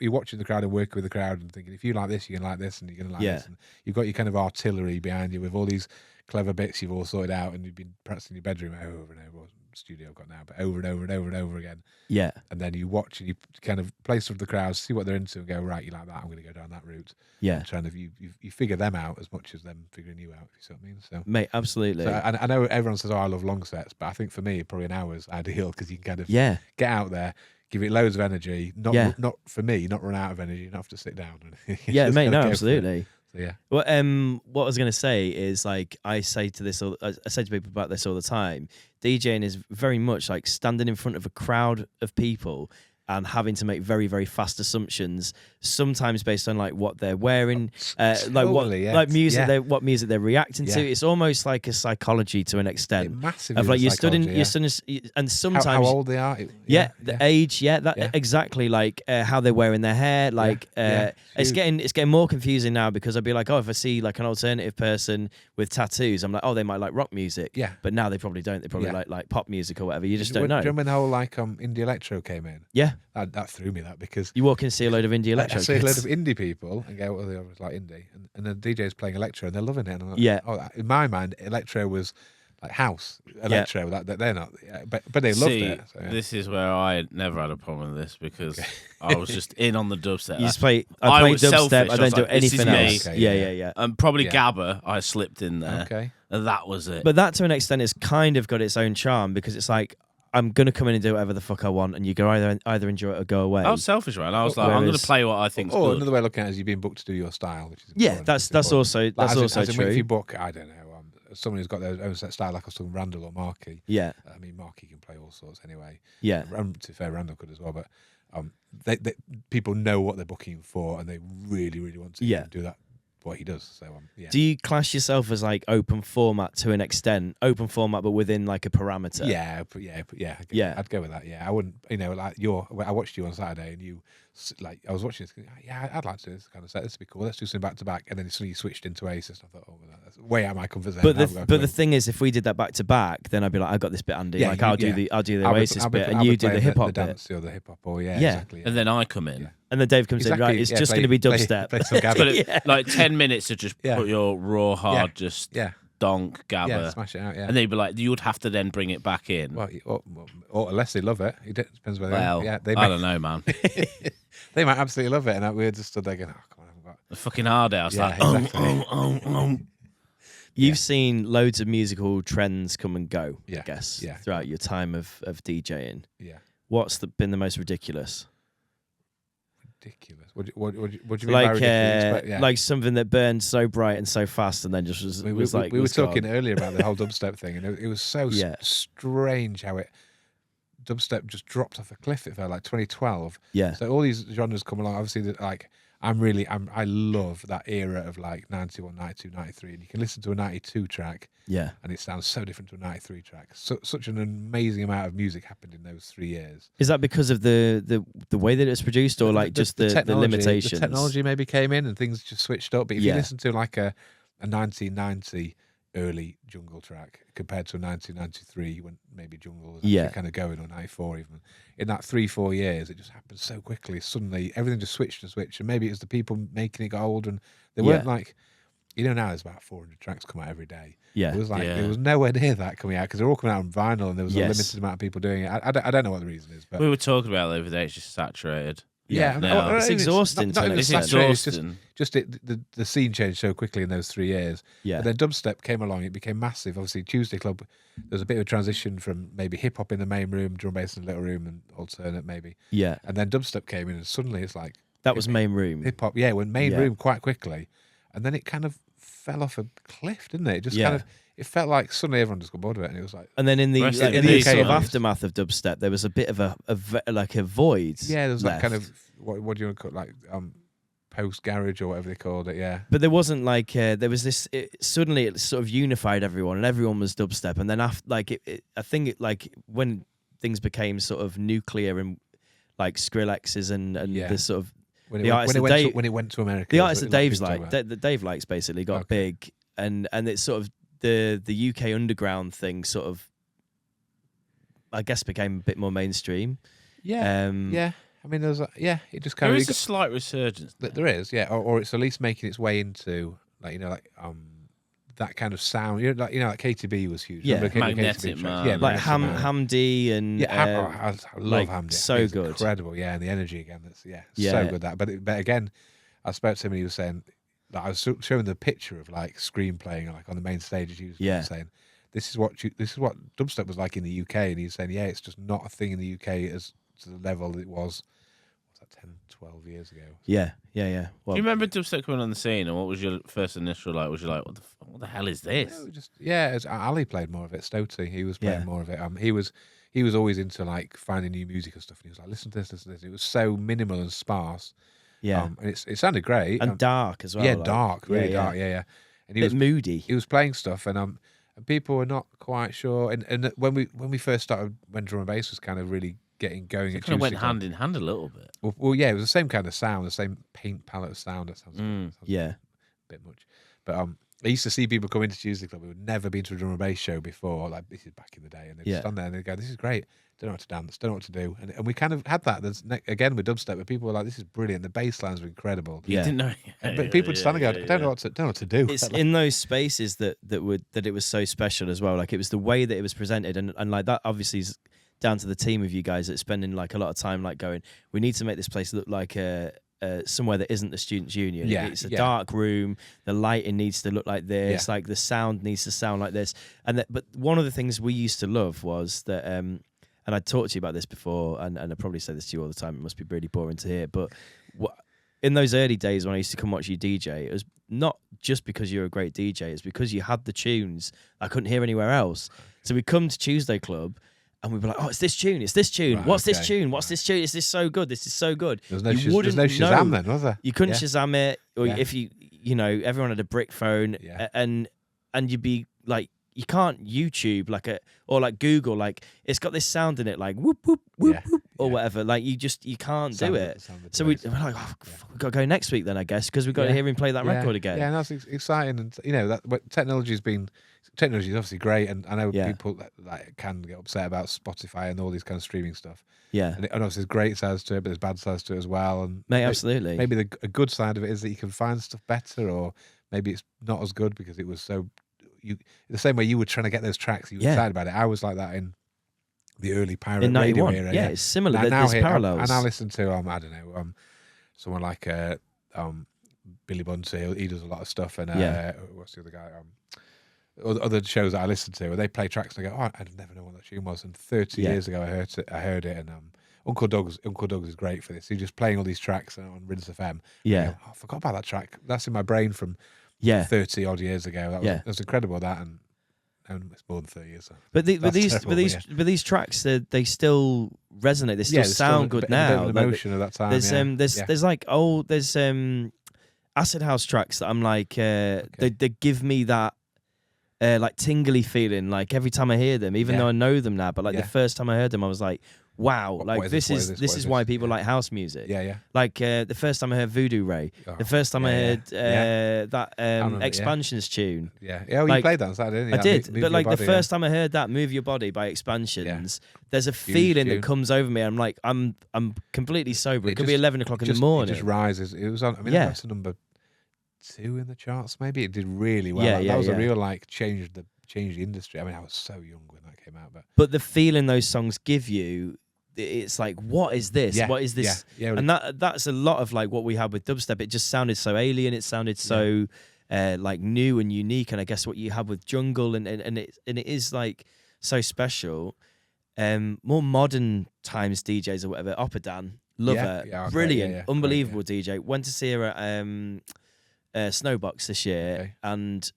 you're watching the crowd and working with the crowd and thinking, if you like this, you're going to like this and you're going to like this. And you've got your kind of artillery behind you with all these clever bits you've all sorted out and you've been practicing in your bedroom over and over, or studio I've got now, but over and over and over and over again. Yeah. And then you watch and you kind of play stuff with the crowd, see what they're into and go, right, you like that, I'm going to go down that route. Yeah. And kind of you figure them out as much as them figuring you out, if you see what I mean. So, mate, absolutely. So, I know everyone says, I love long sets, but I think for me, probably an hour is ideal because you can kind of get out there, give it loads of energy, not for me, not run out of energy, you don't have to sit down. Yeah, mate, no, absolutely. Yeah. Well, what I was going to say is like I say to people about this all the time. DJing is very much like standing in front of a crowd of people and having to make very, very fast assumptions, sometimes based on like what they're wearing, what music they're reacting to. It's almost like a psychology to an extent. Massively of like you're stood and sometimes how old they are. The age, exactly. Like how they're wearing their hair. Like it's getting more confusing now because I'd be like, if I see like an alternative person with tattoos, I'm like, they might like rock music. Yeah. But now they probably don't. They probably like pop music or whatever. You just don't know. Do you remember when the whole like indie electro came in? Yeah. That threw me because you walk in and see a load of indie electro. I see a load of indie people and go, well, they always like indie, and the DJ's playing electro and they're loving it. And I'm like, in my mind, electro was like house electro. That they're not, but they loved it. So, this is where I never had a problem with this because I was just in on the dubstep. You just play. I play dubstep. I don't do anything else. Okay, yeah. And probably Gabba. I slipped in there. Okay. And that was it. But that to an extent has kind of got its own charm because it's like. I'm gonna come in and do whatever the fuck I want, and you can either enjoy it or go away. I was selfish, man. I was like, I'm going to play what I think's good. Another way of looking at it is you've been booked to do your style, which is that's also true. If you book, I don't know, someone who's got their own set style, like I was talking Randall or Marky. Yeah, I mean Marky can play all sorts anyway. Yeah, to be fair, Randall could as well, but they people know what they're booking for, and they really, really want to do that. What he does. So Do you class yourself as like open format to an extent, open format but within like a parameter? Yeah. I'd go with that. Yeah, I wouldn't. Like I watched you on Saturday, and you I was watching this. Yeah, I'd like to do this kind of set. This would be cool. Let's do something back to back. And then suddenly you switched into Oasis. And I thought, that's way out of my comfort zone. But the thing is, if we did that back to back, then I'd be like, I got this bit, Andy. I'll do the Oasis bit, and you do the hip hop bit. Or the hip hop, or exactly. And then I come in. Yeah. And then Dave comes in, right? It's just going to be dubstep. Play some gabba. Like 10 minutes to just put your raw hard, donk gabba. Yeah, smash it out. Yeah. And they'd be like, you would have to then bring it back in. Well, or unless they love it, depends whether. I don't know, man. They might absolutely love it, and we just stood there going, "Oh, come on, I've got the fucking hard house." You've seen loads of musical trends come and go, I guess, Yeah. throughout your time of DJing. Yeah. What's been the most ridiculous? Ridiculous. What do you mean by ridiculous? Like something that burned so bright and so fast, and then just was like we were talking earlier about the whole dubstep thing, and it was so strange how dubstep just dropped off a cliff. It felt like 2012. Yeah. So all these genres come along. Obviously, I love that era of like 91, 92, 93, and you can listen to a 92 track. Yeah. And it sounds so different to a 93 track. Such an amazing amount of music happened in those 3 years. Is that because of the way that it's produced, or like just the limitations? The technology maybe came in and things just switched up. But if you listen to like a 1990 early jungle track compared to a 1993 when maybe jungle was actually kind of going, or 94 even, in that 3-4 years it just happened so quickly. Suddenly everything just switched, and maybe it was the people making it got old, and they weren't like, now there's about 400 tracks come out every day. Yeah, it was like there was nowhere near that coming out because they're all coming out on vinyl, and there was a limited amount of people doing it. I don't know what the reason is, but we were talking about it the other day. It's just saturated. It's exhausting. It's exhausting. Just the scene changed so quickly in those 3 years. Yeah. And then dubstep came along. It became massive. Obviously, Tuesday Club, there was a bit of a transition from maybe hip hop in the main room, drum bass in the little room, and alternate maybe. Yeah. And then dubstep came in, and suddenly it's like that was main room. Hip hop, it went main room quite quickly, and then it kind of fell off a cliff, didn't it? It just kind of. It felt like suddenly everyone just got bored of it, and it was like. And then in the sort of aftermath of dubstep, there was a bit of a void. Yeah, there was left. that kind of what do you want to call it, like post garage or whatever they called it. Yeah. But there wasn't like there was this. Suddenly, it sort of unified everyone, and everyone was dubstep. And then after, like I think when things became sort of nuclear and like Skrillex's and the sort of when it went to America, the artists that Dave's that Dave likes basically got big, and it's sort of. The UK underground thing sort of, I guess, became a bit more mainstream. Yeah, I mean, there's it just kind of. There is a slight resurgence. There is, or it's at least making its way into that kind of sound. Like KTB was huge. Yeah, Magnetic Man. Yeah, like Hamdi and I love Hamdi. So good, incredible. Yeah, and the energy again. That's so good. But again, I spoke to him and he was saying. Like I was showing the picture of like Scream playing like on the main stage as you were saying, this is what dubstep was like in the UK, and he's saying it's just not a thing in the UK as to the level that it was 10, 12 years ago. Yeah. Well, do you remember dubstep coming on the scene, and what was your first initial like? Was you like, what the hell is this? Ali played more of it. Stotey, he was playing more of it. He was always into like finding new music and stuff, and he was like, listen to this. It was so minimal and sparse. Yeah, and it sounded great and dark as well. Yeah, dark, really dark. Yeah. And he was moody. He was playing stuff, and people were not quite sure. And when we first started, when drum and bass was kind of really getting going, it kind of went hand in hand a little bit. Well, it was the same kind of sound, the same paint palette of sound. That sounds a bit much. But I used to see people come into Tuesday Club who had never been to a drum and bass show before. Like this is back in the day, and they'd stand there and they'd go, "This is great." Don't know what to dance, don't know what to do. And we kind of had that again with dubstep, where people were like, this is brilliant. The bass lines were incredible. Yeah. You didn't know. But people would stand and go, I don't know what to do. It's in those spaces that it was so special as well. Like it was the way that it was presented, and like that obviously is down to the team of you guys that's spending like a lot of time like going, we need to make this place look like somewhere that isn't the Students' Union. Yeah, it's a dark room. The lighting needs to look like this. Like the sound needs to sound like this. But one of the things we used to love was that and I talked to you about this before, and I probably say this to you all the time. It must be really boring to hear, but in those early days when I used to come watch you DJ, it was not just because you're a great DJ, it's because you had the tunes I couldn't hear anywhere else. So we'd come to Tuesday Club and we'd be like, oh, it's this tune. Right, What's this tune? What's this tune? Is this so good? This is so good. There's no Shazam then, was there? You couldn't Shazam it, or if you know, everyone had a brick phone, and you'd be like, you can't YouTube like Google, like it's got this sound in it, like whoop whoop whoop whoop or whatever. Like you can't do it. So we're like, oh, we've got to go next week then, I guess, because we've got to hear him play that record again. Yeah, and that's exciting, and you know that technology is obviously great, and I know people that can get upset about Spotify and all these kind of streaming stuff. Yeah, and obviously there's great sides to it, but there's bad sides to it as well. And absolutely. Maybe a good side of it is that you can find stuff better, or maybe it's not as good because it was so. The same way you were trying to get those tracks, you were excited about it. I was like that in the early pirate radio era. Yeah, it's similar. There's parallels. And I listen to I don't know, someone like Billy Bunty. He does a lot of stuff, and what's the other guy? Other shows that I listen to, where they play tracks and I go, oh, I'd never know what that tune was. And 30 years ago, I heard it, and Uncle Doug's is great for this. He's just playing all these tracks on Rinse FM. Yeah, I forgot about that track. That's in my brain from 30 odd years ago. That was incredible. That and it's more than 30 years. So but these tracks, they still resonate. They still sound good now. The emotion of that time. There's like there's acid house tracks that I'm like they give me that like tingly feeling like every time I hear them, even though I know them now. But like the first time I heard them, I was like, wow, this is why people like house music. Yeah. Like the first time I heard Voodoo Ray, the first time I heard that Expansions tune. Yeah, you played that on Saturday, didn't you? I did, but like the first time I heard that Move Your Body by Expansions, there's a feeling that comes over me. I'm like, I'm completely sober. It could be 11 o'clock in the morning. It just rises. It was on. I mean, that's a number 2 in the charts. Maybe it did really well. That was a real change the industry. I mean, I was so young when that came out, but the feeling those songs give you. It's like, what is this? What is this? And that's a lot of like what we had with dubstep. It just sounded so alien. It sounded so like new and unique. And I guess what you have with jungle and it is like so special. More modern times DJs or whatever. Oppadan, love her, brilliant, unbelievable DJ. Went to see her at Snowbox this year, and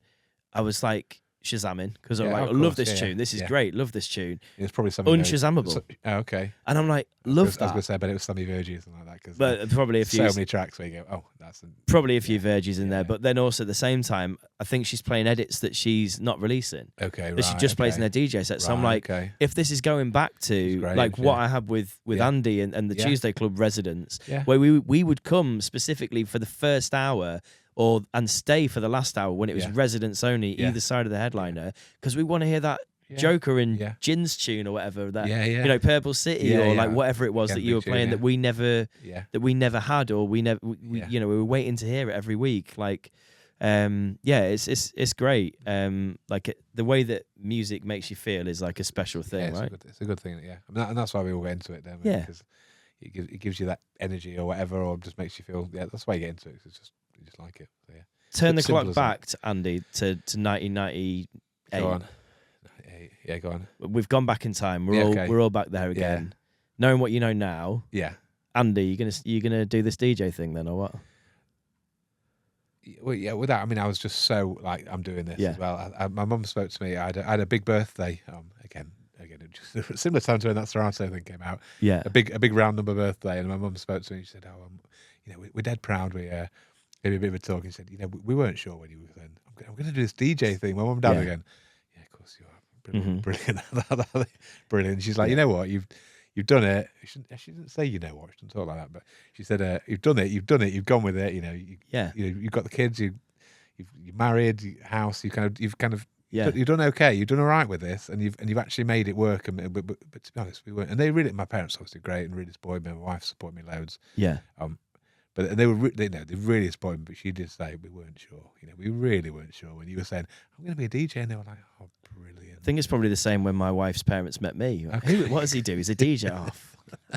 I was like. Shazamming because I'm like, I love this tune. This is great. Love this tune. It's probably something unshazammable. Okay. And I'm like, love that. I was going to say, but it was Sammy Verges and like that because but probably a few so many tracks where you go, oh, that's probably a few Verges in there. But then also at the same time, I think she's playing edits that she's not releasing. Okay, that she just plays in her DJ set. So I'm like, if this is going back to like what I had with Andy and the Tuesday Club residents, where we would come specifically for the first hour. And stay for the last hour when it was residents only, either side of the headliner, because we want to hear that Joker and Jin's tune or whatever that you know, Purple City or like whatever it was that you were playing that we never had or we you know, we were waiting to hear it every week. Like it's great. Like the way that music makes you feel is like a special thing, right? It's a good thing, I mean, and that's why we all get into it, don't we? Because it gives you that energy or whatever, or just makes you feel. Yeah, that's why you get into it. It's just. You just like it. So, Turn the clock back, Andy, to 1998. Go on. Yeah, go on. We've gone back in time. We're all back there again. Knowing what you know now. Yeah. Andy, you gonna do this DJ thing then, or what? Well, with that, I mean, I was just so like, I'm doing this as well. My mum spoke to me. I had a big birthday. Again, just similar time to when that Serato thing came out. Yeah. A big round number birthday, and my mum spoke to me. She said, you know, we're dead proud. We gave me a bit of a talk and said, you know, we weren't sure when you were then. I'm going to do this DJ thing. My mum and dad again. Yeah, of course you are. Brilliant. Brilliant. She's like, you know what? You've done it. She didn't say, you know what. She didn't talk like that. But she said, you've done it. You've gone with it. You know, you've got the kids. You're married. Your house. You've done okay. You've done all right with this, and you've actually made it work. But to be honest, we weren't. And they really, my parents obviously great and really supported me. My wife supported me loads. Yeah. But they were, they really supported me. But she did say we weren't sure. You know, we really weren't sure when you were saying I'm going to be a DJ, and they were like, "Oh, brilliant." I think it's probably the same when my wife's parents met me. Okay. What does he do? He's a DJ.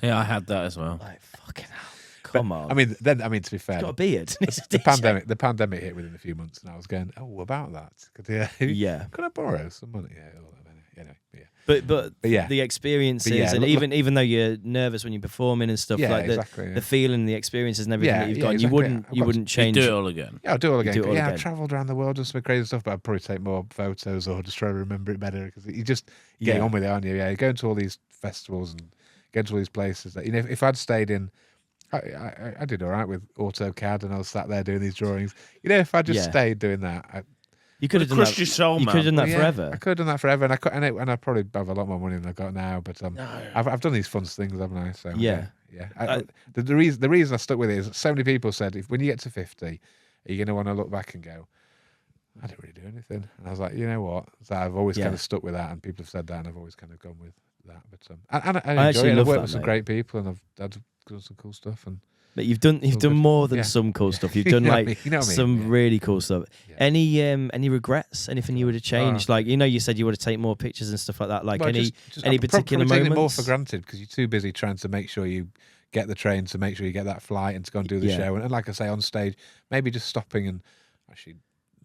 Yeah, I had that as well. Like fucking hell. Come on. I mean, to be fair, he's got a beard. The pandemic hit within a few months, and I was going, "Oh, about that? Could I borrow some money?" Yeah. Anyway, yeah. But the experiences, and even though you're nervous when you're performing and stuff, like the feeling, the experiences, and everything that you've got, exactly. you wouldn't change. You do it all again. Yeah, I'll do it all again. I've travelled around the world and some crazy stuff, but I'd probably take more photos or just try to remember it better because you just getting on with it, aren't you? Yeah, you're going to all these festivals and going to all these places that if I'd stayed in. I did all right with AutoCAD, and I was sat there doing these drawings. If I just stayed doing that, you could have done crushed your soul, man. You could have done that forever. I could have done that forever, and I probably have a lot more money than I've got now. But I've done these fun things, haven't I? So yeah. The reason I stuck with it is so many people said, when you get to 50, are you going to want to look back and go, I didn't really do anything? And I was like, you know what? So I've always kind of stuck with that, and people have said that, and I've always kind of gone with that. But I enjoy it. I've worked with some great people, and I've done some cool stuff. But you've done more than some cool stuff. You've done some really cool stuff. Yeah. Any regrets? Anything you would have changed? You said you would have taken more pictures and stuff like that. Any particular moments? Taking it more for granted because you're too busy trying to make sure you get the train, to make sure you get that flight, and to go and do the show. And like I say, on stage, maybe just stopping and actually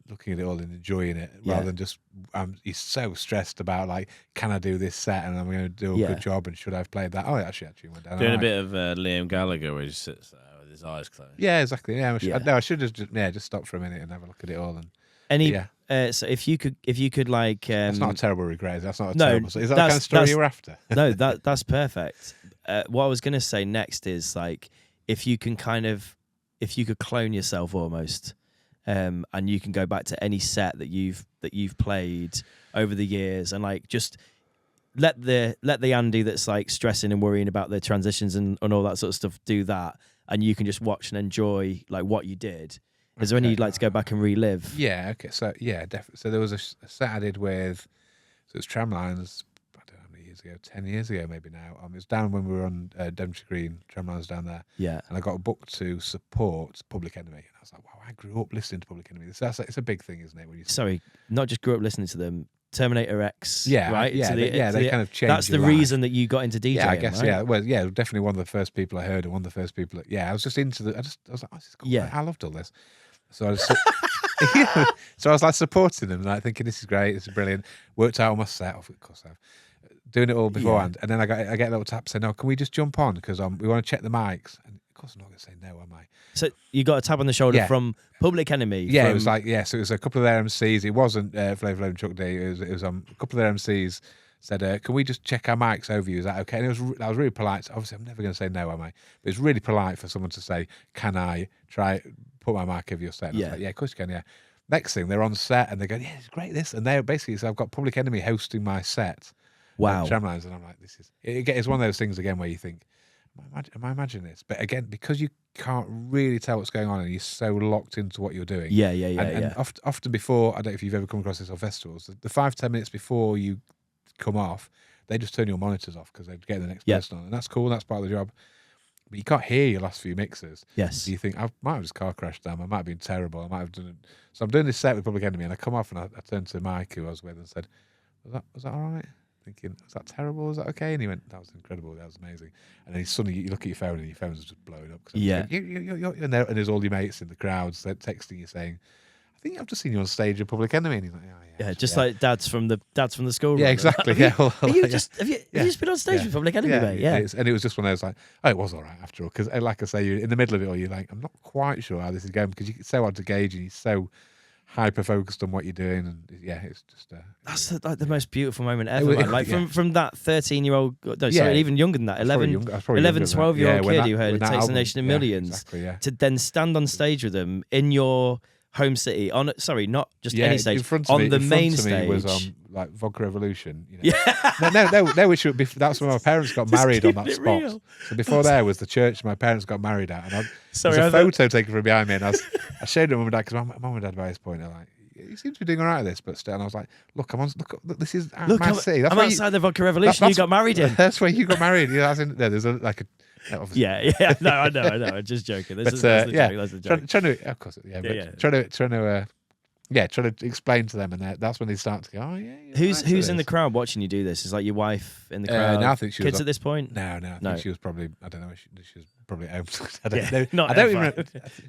looking at it all and enjoying it rather than just you're so stressed about can I do this set and I'm going to do a good job and should I have played that? Oh, it actually went down. Doing a bit of Liam Gallagher where he sits there with his eyes closed. Yeah, exactly. Yeah, I should have just stop for a minute and have a look at it all. So if you could that's not a terrible regret. That's not a terrible. Is that the kind of story you were after? No, that's perfect. What I was going to say next is if you could clone yourself almost. And you can go back to any set that you've played over the years, and just let the Andy that's stressing and worrying about the transitions and all that sort of stuff do that, and you can just watch and enjoy what you did. Is there any you'd like to go back and relive? Yeah. Okay. So definitely. So there was a set I did with it was Tramlines. I don't know how many years ago. 10 years ago, maybe now. It was down when we were on Devonshire Green. Tramlines down there. Yeah. And I got a book to support Public Enemy. And I was like, wow, I grew up listening to Public Enemy. It's a big thing, isn't it? When you Sorry, not just grew up listening to them. Terminator X. Yeah. Right. Yeah. They kind of changed. That's the reason that you got into DJing. Yeah, I guess. Right? Yeah. Well, yeah. Definitely one of the first people I heard, and one of the first people. I was just into I was like, oh, this is cool. Yeah. I loved all this. So I was supporting them, thinking this is great, this is brilliant. Worked out on my set, of course I've doing it all beforehand, and then I get a little tap saying, "No, can we just jump on because we want to check the mics?" And of course I'm not going to say no, am I? So you got a tap on the shoulder from Public Enemy. Yeah, it was so it was a couple of their MCs. It wasn't Flavor Flav and Chuck D. It was a couple of their MCs said, "Can we just check our mics over you? Is that okay?" And I was really polite. Obviously, I'm never going to say no, am I? But it's really polite for someone to say, "Can I try put my mic over your set?" And I was like, yeah, of course you can. Yeah. Next thing, they're on set and they go, "Yeah, it's great this," and they're basically so I've got Public Enemy hosting my set. Wow. Tramlines, and I'm like, this is it's one of those things again where you think, am I imagining this? But again, because you can't really tell what's going on and you're so locked into what you're doing. And often before, I don't know if you've ever come across this on festivals, the 5-10 minutes before you come off, they just turn your monitors off because they're getting the next person on, and that's cool. That's part of the job. But you can't hear your last few mixes. Yes. So you think, I might have just car crashed them. I might have been terrible. I might have done it. So I'm doing this set with Public Enemy, and I come off and I turned to Mike, who I was with, and said, was that all right? Thinking, was that terrible? Was that okay? And he went, that was incredible. That was amazing. And then suddenly you look at your phone and your phone's just blowing up. Yeah. And there's all your mates in the crowd texting you saying, I think I've just seen you on stage at Public Enemy. And he's like, oh, yeah. Yeah, just like dads from the school. Yeah, exactly. Have you just been on stage with Public Enemy, mate? Yeah. And it was just one of those it was all right after all. Because like I say, you're in the middle of it all, you're like, I'm not quite sure how this is going because it's so hard to gauge and you're so hyper focused on what you're doing, and it's just that's the most beautiful moment ever. From that 13-year-old, even younger than that, 11, 12-year-old kid who heard It Takes a Nation of Millions, to then stand on stage with them in your home city not just any stage, on the main stage was Vodka Revolution. No, which would be that's when my parents got married on that spot. Real. So before there was the church my parents got married at, and there's a photo taken from behind me, and I showed it to mum and dad because my mum and dad by this point are like, "You seem to be doing all right at this," but still, and I was like, "Look, this is my city. I'm outside the Vodka Revolution. You got married in. That's where you got married. There's no, I know. I'm just joking. That's the joke. Trying to, of course, trying to explain to them, and that's when they start to go, "Oh yeah." Who's in the crowd watching you do this? Is your wife in the crowd? No, I think she was kids at this point. No, I think she was probably. I don't know. She was probably home. I don't know. Not I don't even.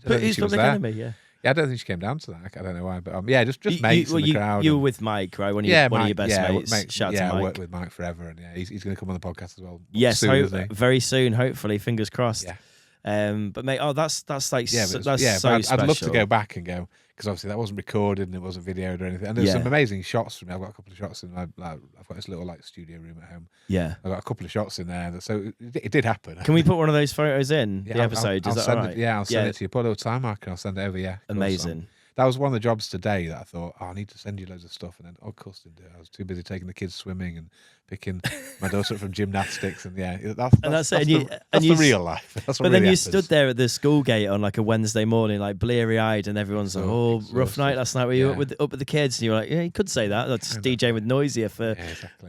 But who's Public Enemy? Yeah. Yeah, I don't think she came down to that. I don't know why, but just mates in the crowd. You were with Mike, right? One of your best mates. Shout out to Mike. I worked with Mike forever, and he's going to come on the podcast as well. Yes, very soon, hopefully. Fingers crossed. Yeah. But mate, that's like so I'd special. love to go back and go, because obviously that wasn't recorded and it wasn't videoed or anything. And there's some amazing shots from me. I've got a couple of shots in. I've got this little studio room at home. Yeah, I've got a couple of shots in there. So it did happen. Can we put one of those photos in the episode? Is that all right? I'll send it to you. Put a little time marker and I'll send it over. Yeah, amazing. That was one of the jobs today that I thought, I need to send you loads of stuff. And then, of course, didn't do it. I was too busy taking the kids swimming and picking my daughter up from gymnastics. And that's the real life. That's what but then you happens. stood there at the school gate on like a Wednesday morning, like bleary eyed, and everyone's like, rough night last night. Were you up with the kids? And you were like, yeah, you could say that. That's DJing with Noisier for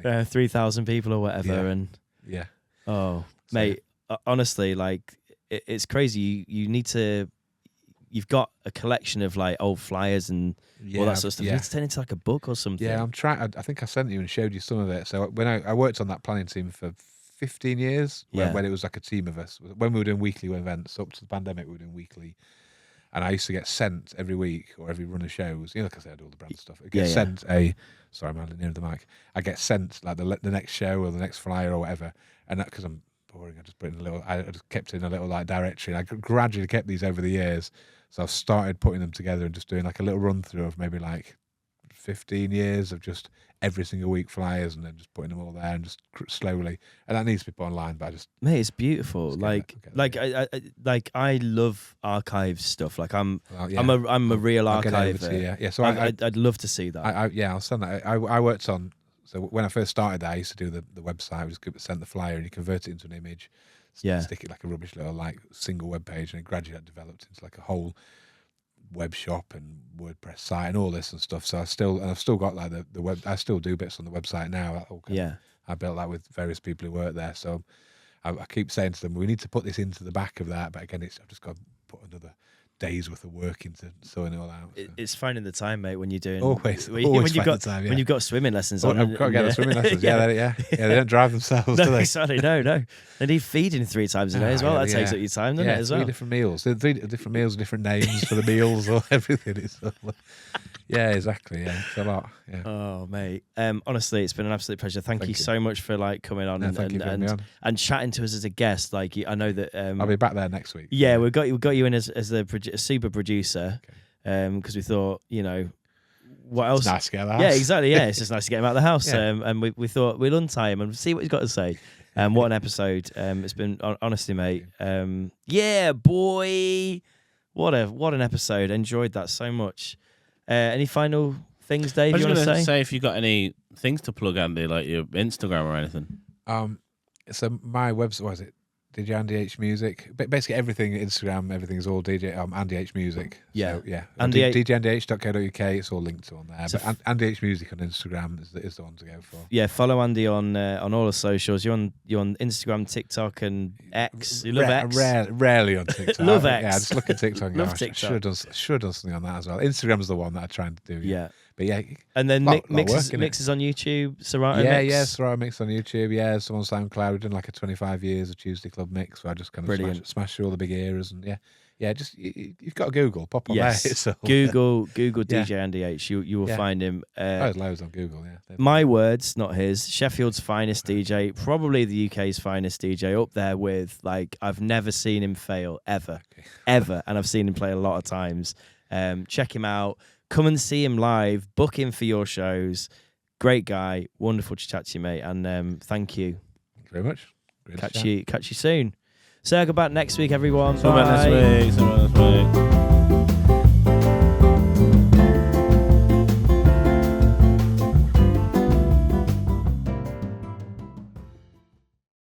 3,000 people or whatever. And mate, honestly, like it's crazy. You need to. You've got a collection of like old flyers and all that sort of stuff. You need to turn it into like a book or something. Yeah, I'm trying. I think I sent you and showed you some of it. So when I worked on that planning team for 15 years, when it was like a team of us, when we were doing weekly events, up to the pandemic, we were doing weekly. And I used to get sent every week or every run of shows. Like I said, I do all the brand stuff. I get sent sorry, I'm near the mic. I get sent like the next show or the next flyer or whatever. And that, because I'm boring, I just put in I just kept in a little like directory. And I gradually kept these over the years. So I've started putting them together and just doing like a little run through of maybe like 15 years of just every single week flyers, and then just putting them all there and just slowly. And that needs to be put online, but I just mate, it's beautiful. I love archive stuff. Like I'm a real archiver. So I'd love to see that. I'll send that. I worked on. So when I first started that, I used to do the website. I was sent the flyer and you convert it into an image. Stick it like a rubbish little like single web page, and it gradually developed into like a whole web shop and WordPress site and all this and stuff. So I've still got like the web. I still do bits on the website now. I built that with various people who work there. So I keep saying to them, we need to put this into the back of that. But again, I've just got to put another days worth of work into sorting it all out. So. It's finding the time, mate, when you're doing always when you've got swimming lessons on. I've got to get the swimming lessons. They don't drive themselves, do they? Exactly. No. They need feeding 3 times a day as well. That takes up your time, doesn't it? As well. 3 different meals. 3 different meals, different names for the meals or everything. Yeah, exactly. Yeah, it's a lot. Yeah. Oh, mate. Honestly, it's been an absolute pleasure. Thank you so much for like coming on and chatting to us as a guest. Like I know that I'll be back there next week. Yeah, we got you in as a super producer, because we thought, what else? It's nice to get out of the house. Yeah, exactly. Yeah, it's just nice to get him out of the house. And we thought we'll untie him and see what he's got to say. What an episode! It's been honestly, mate. Yeah, boy. What an episode! Enjoyed that so much. Any final things, Dave? I was you want to say if you got any things to plug, Andy, like your Instagram or anything. So my website, what is it? DJ Andy H Music. Basically everything, Instagram, everything's all DJ Andy H Music. Yeah. So, yeah. DJAndyH.co.uk, it's all linked to on there. So but Andy H Music on Instagram is the one to go for. Yeah, follow Andy on all the socials. You're on Instagram, TikTok, and X. You love X? Rarely on TikTok. Love X. Yeah, I just look at TikTok. Love TikTok. I should have done something on that as well. Instagram's the one that I'm trying to do. Yeah. But yeah. And then mixes on YouTube, Serato Mix. Mix. Yeah, Serato Mix on YouTube. Yeah, some on SoundCloud. We've done like a 25 years of Tuesday Club Mix where I just kind of smash through all the big eras. And yeah, just you've got to Google, pop on there. So. Google DJ Andy H. You will find him. There's loads on Google, yeah. My words, not his. Sheffield's finest DJ, probably the UK's finest DJ, up there with, like, I've never seen him fail, ever. Ever. And I've seen him play a lot of times. Check him out. Come and see him live. Book him for your shows. Great guy. Wonderful to chat to you, mate. And thank you. Thank you very much. Catch you soon. Circle back next week, everyone. See you next week.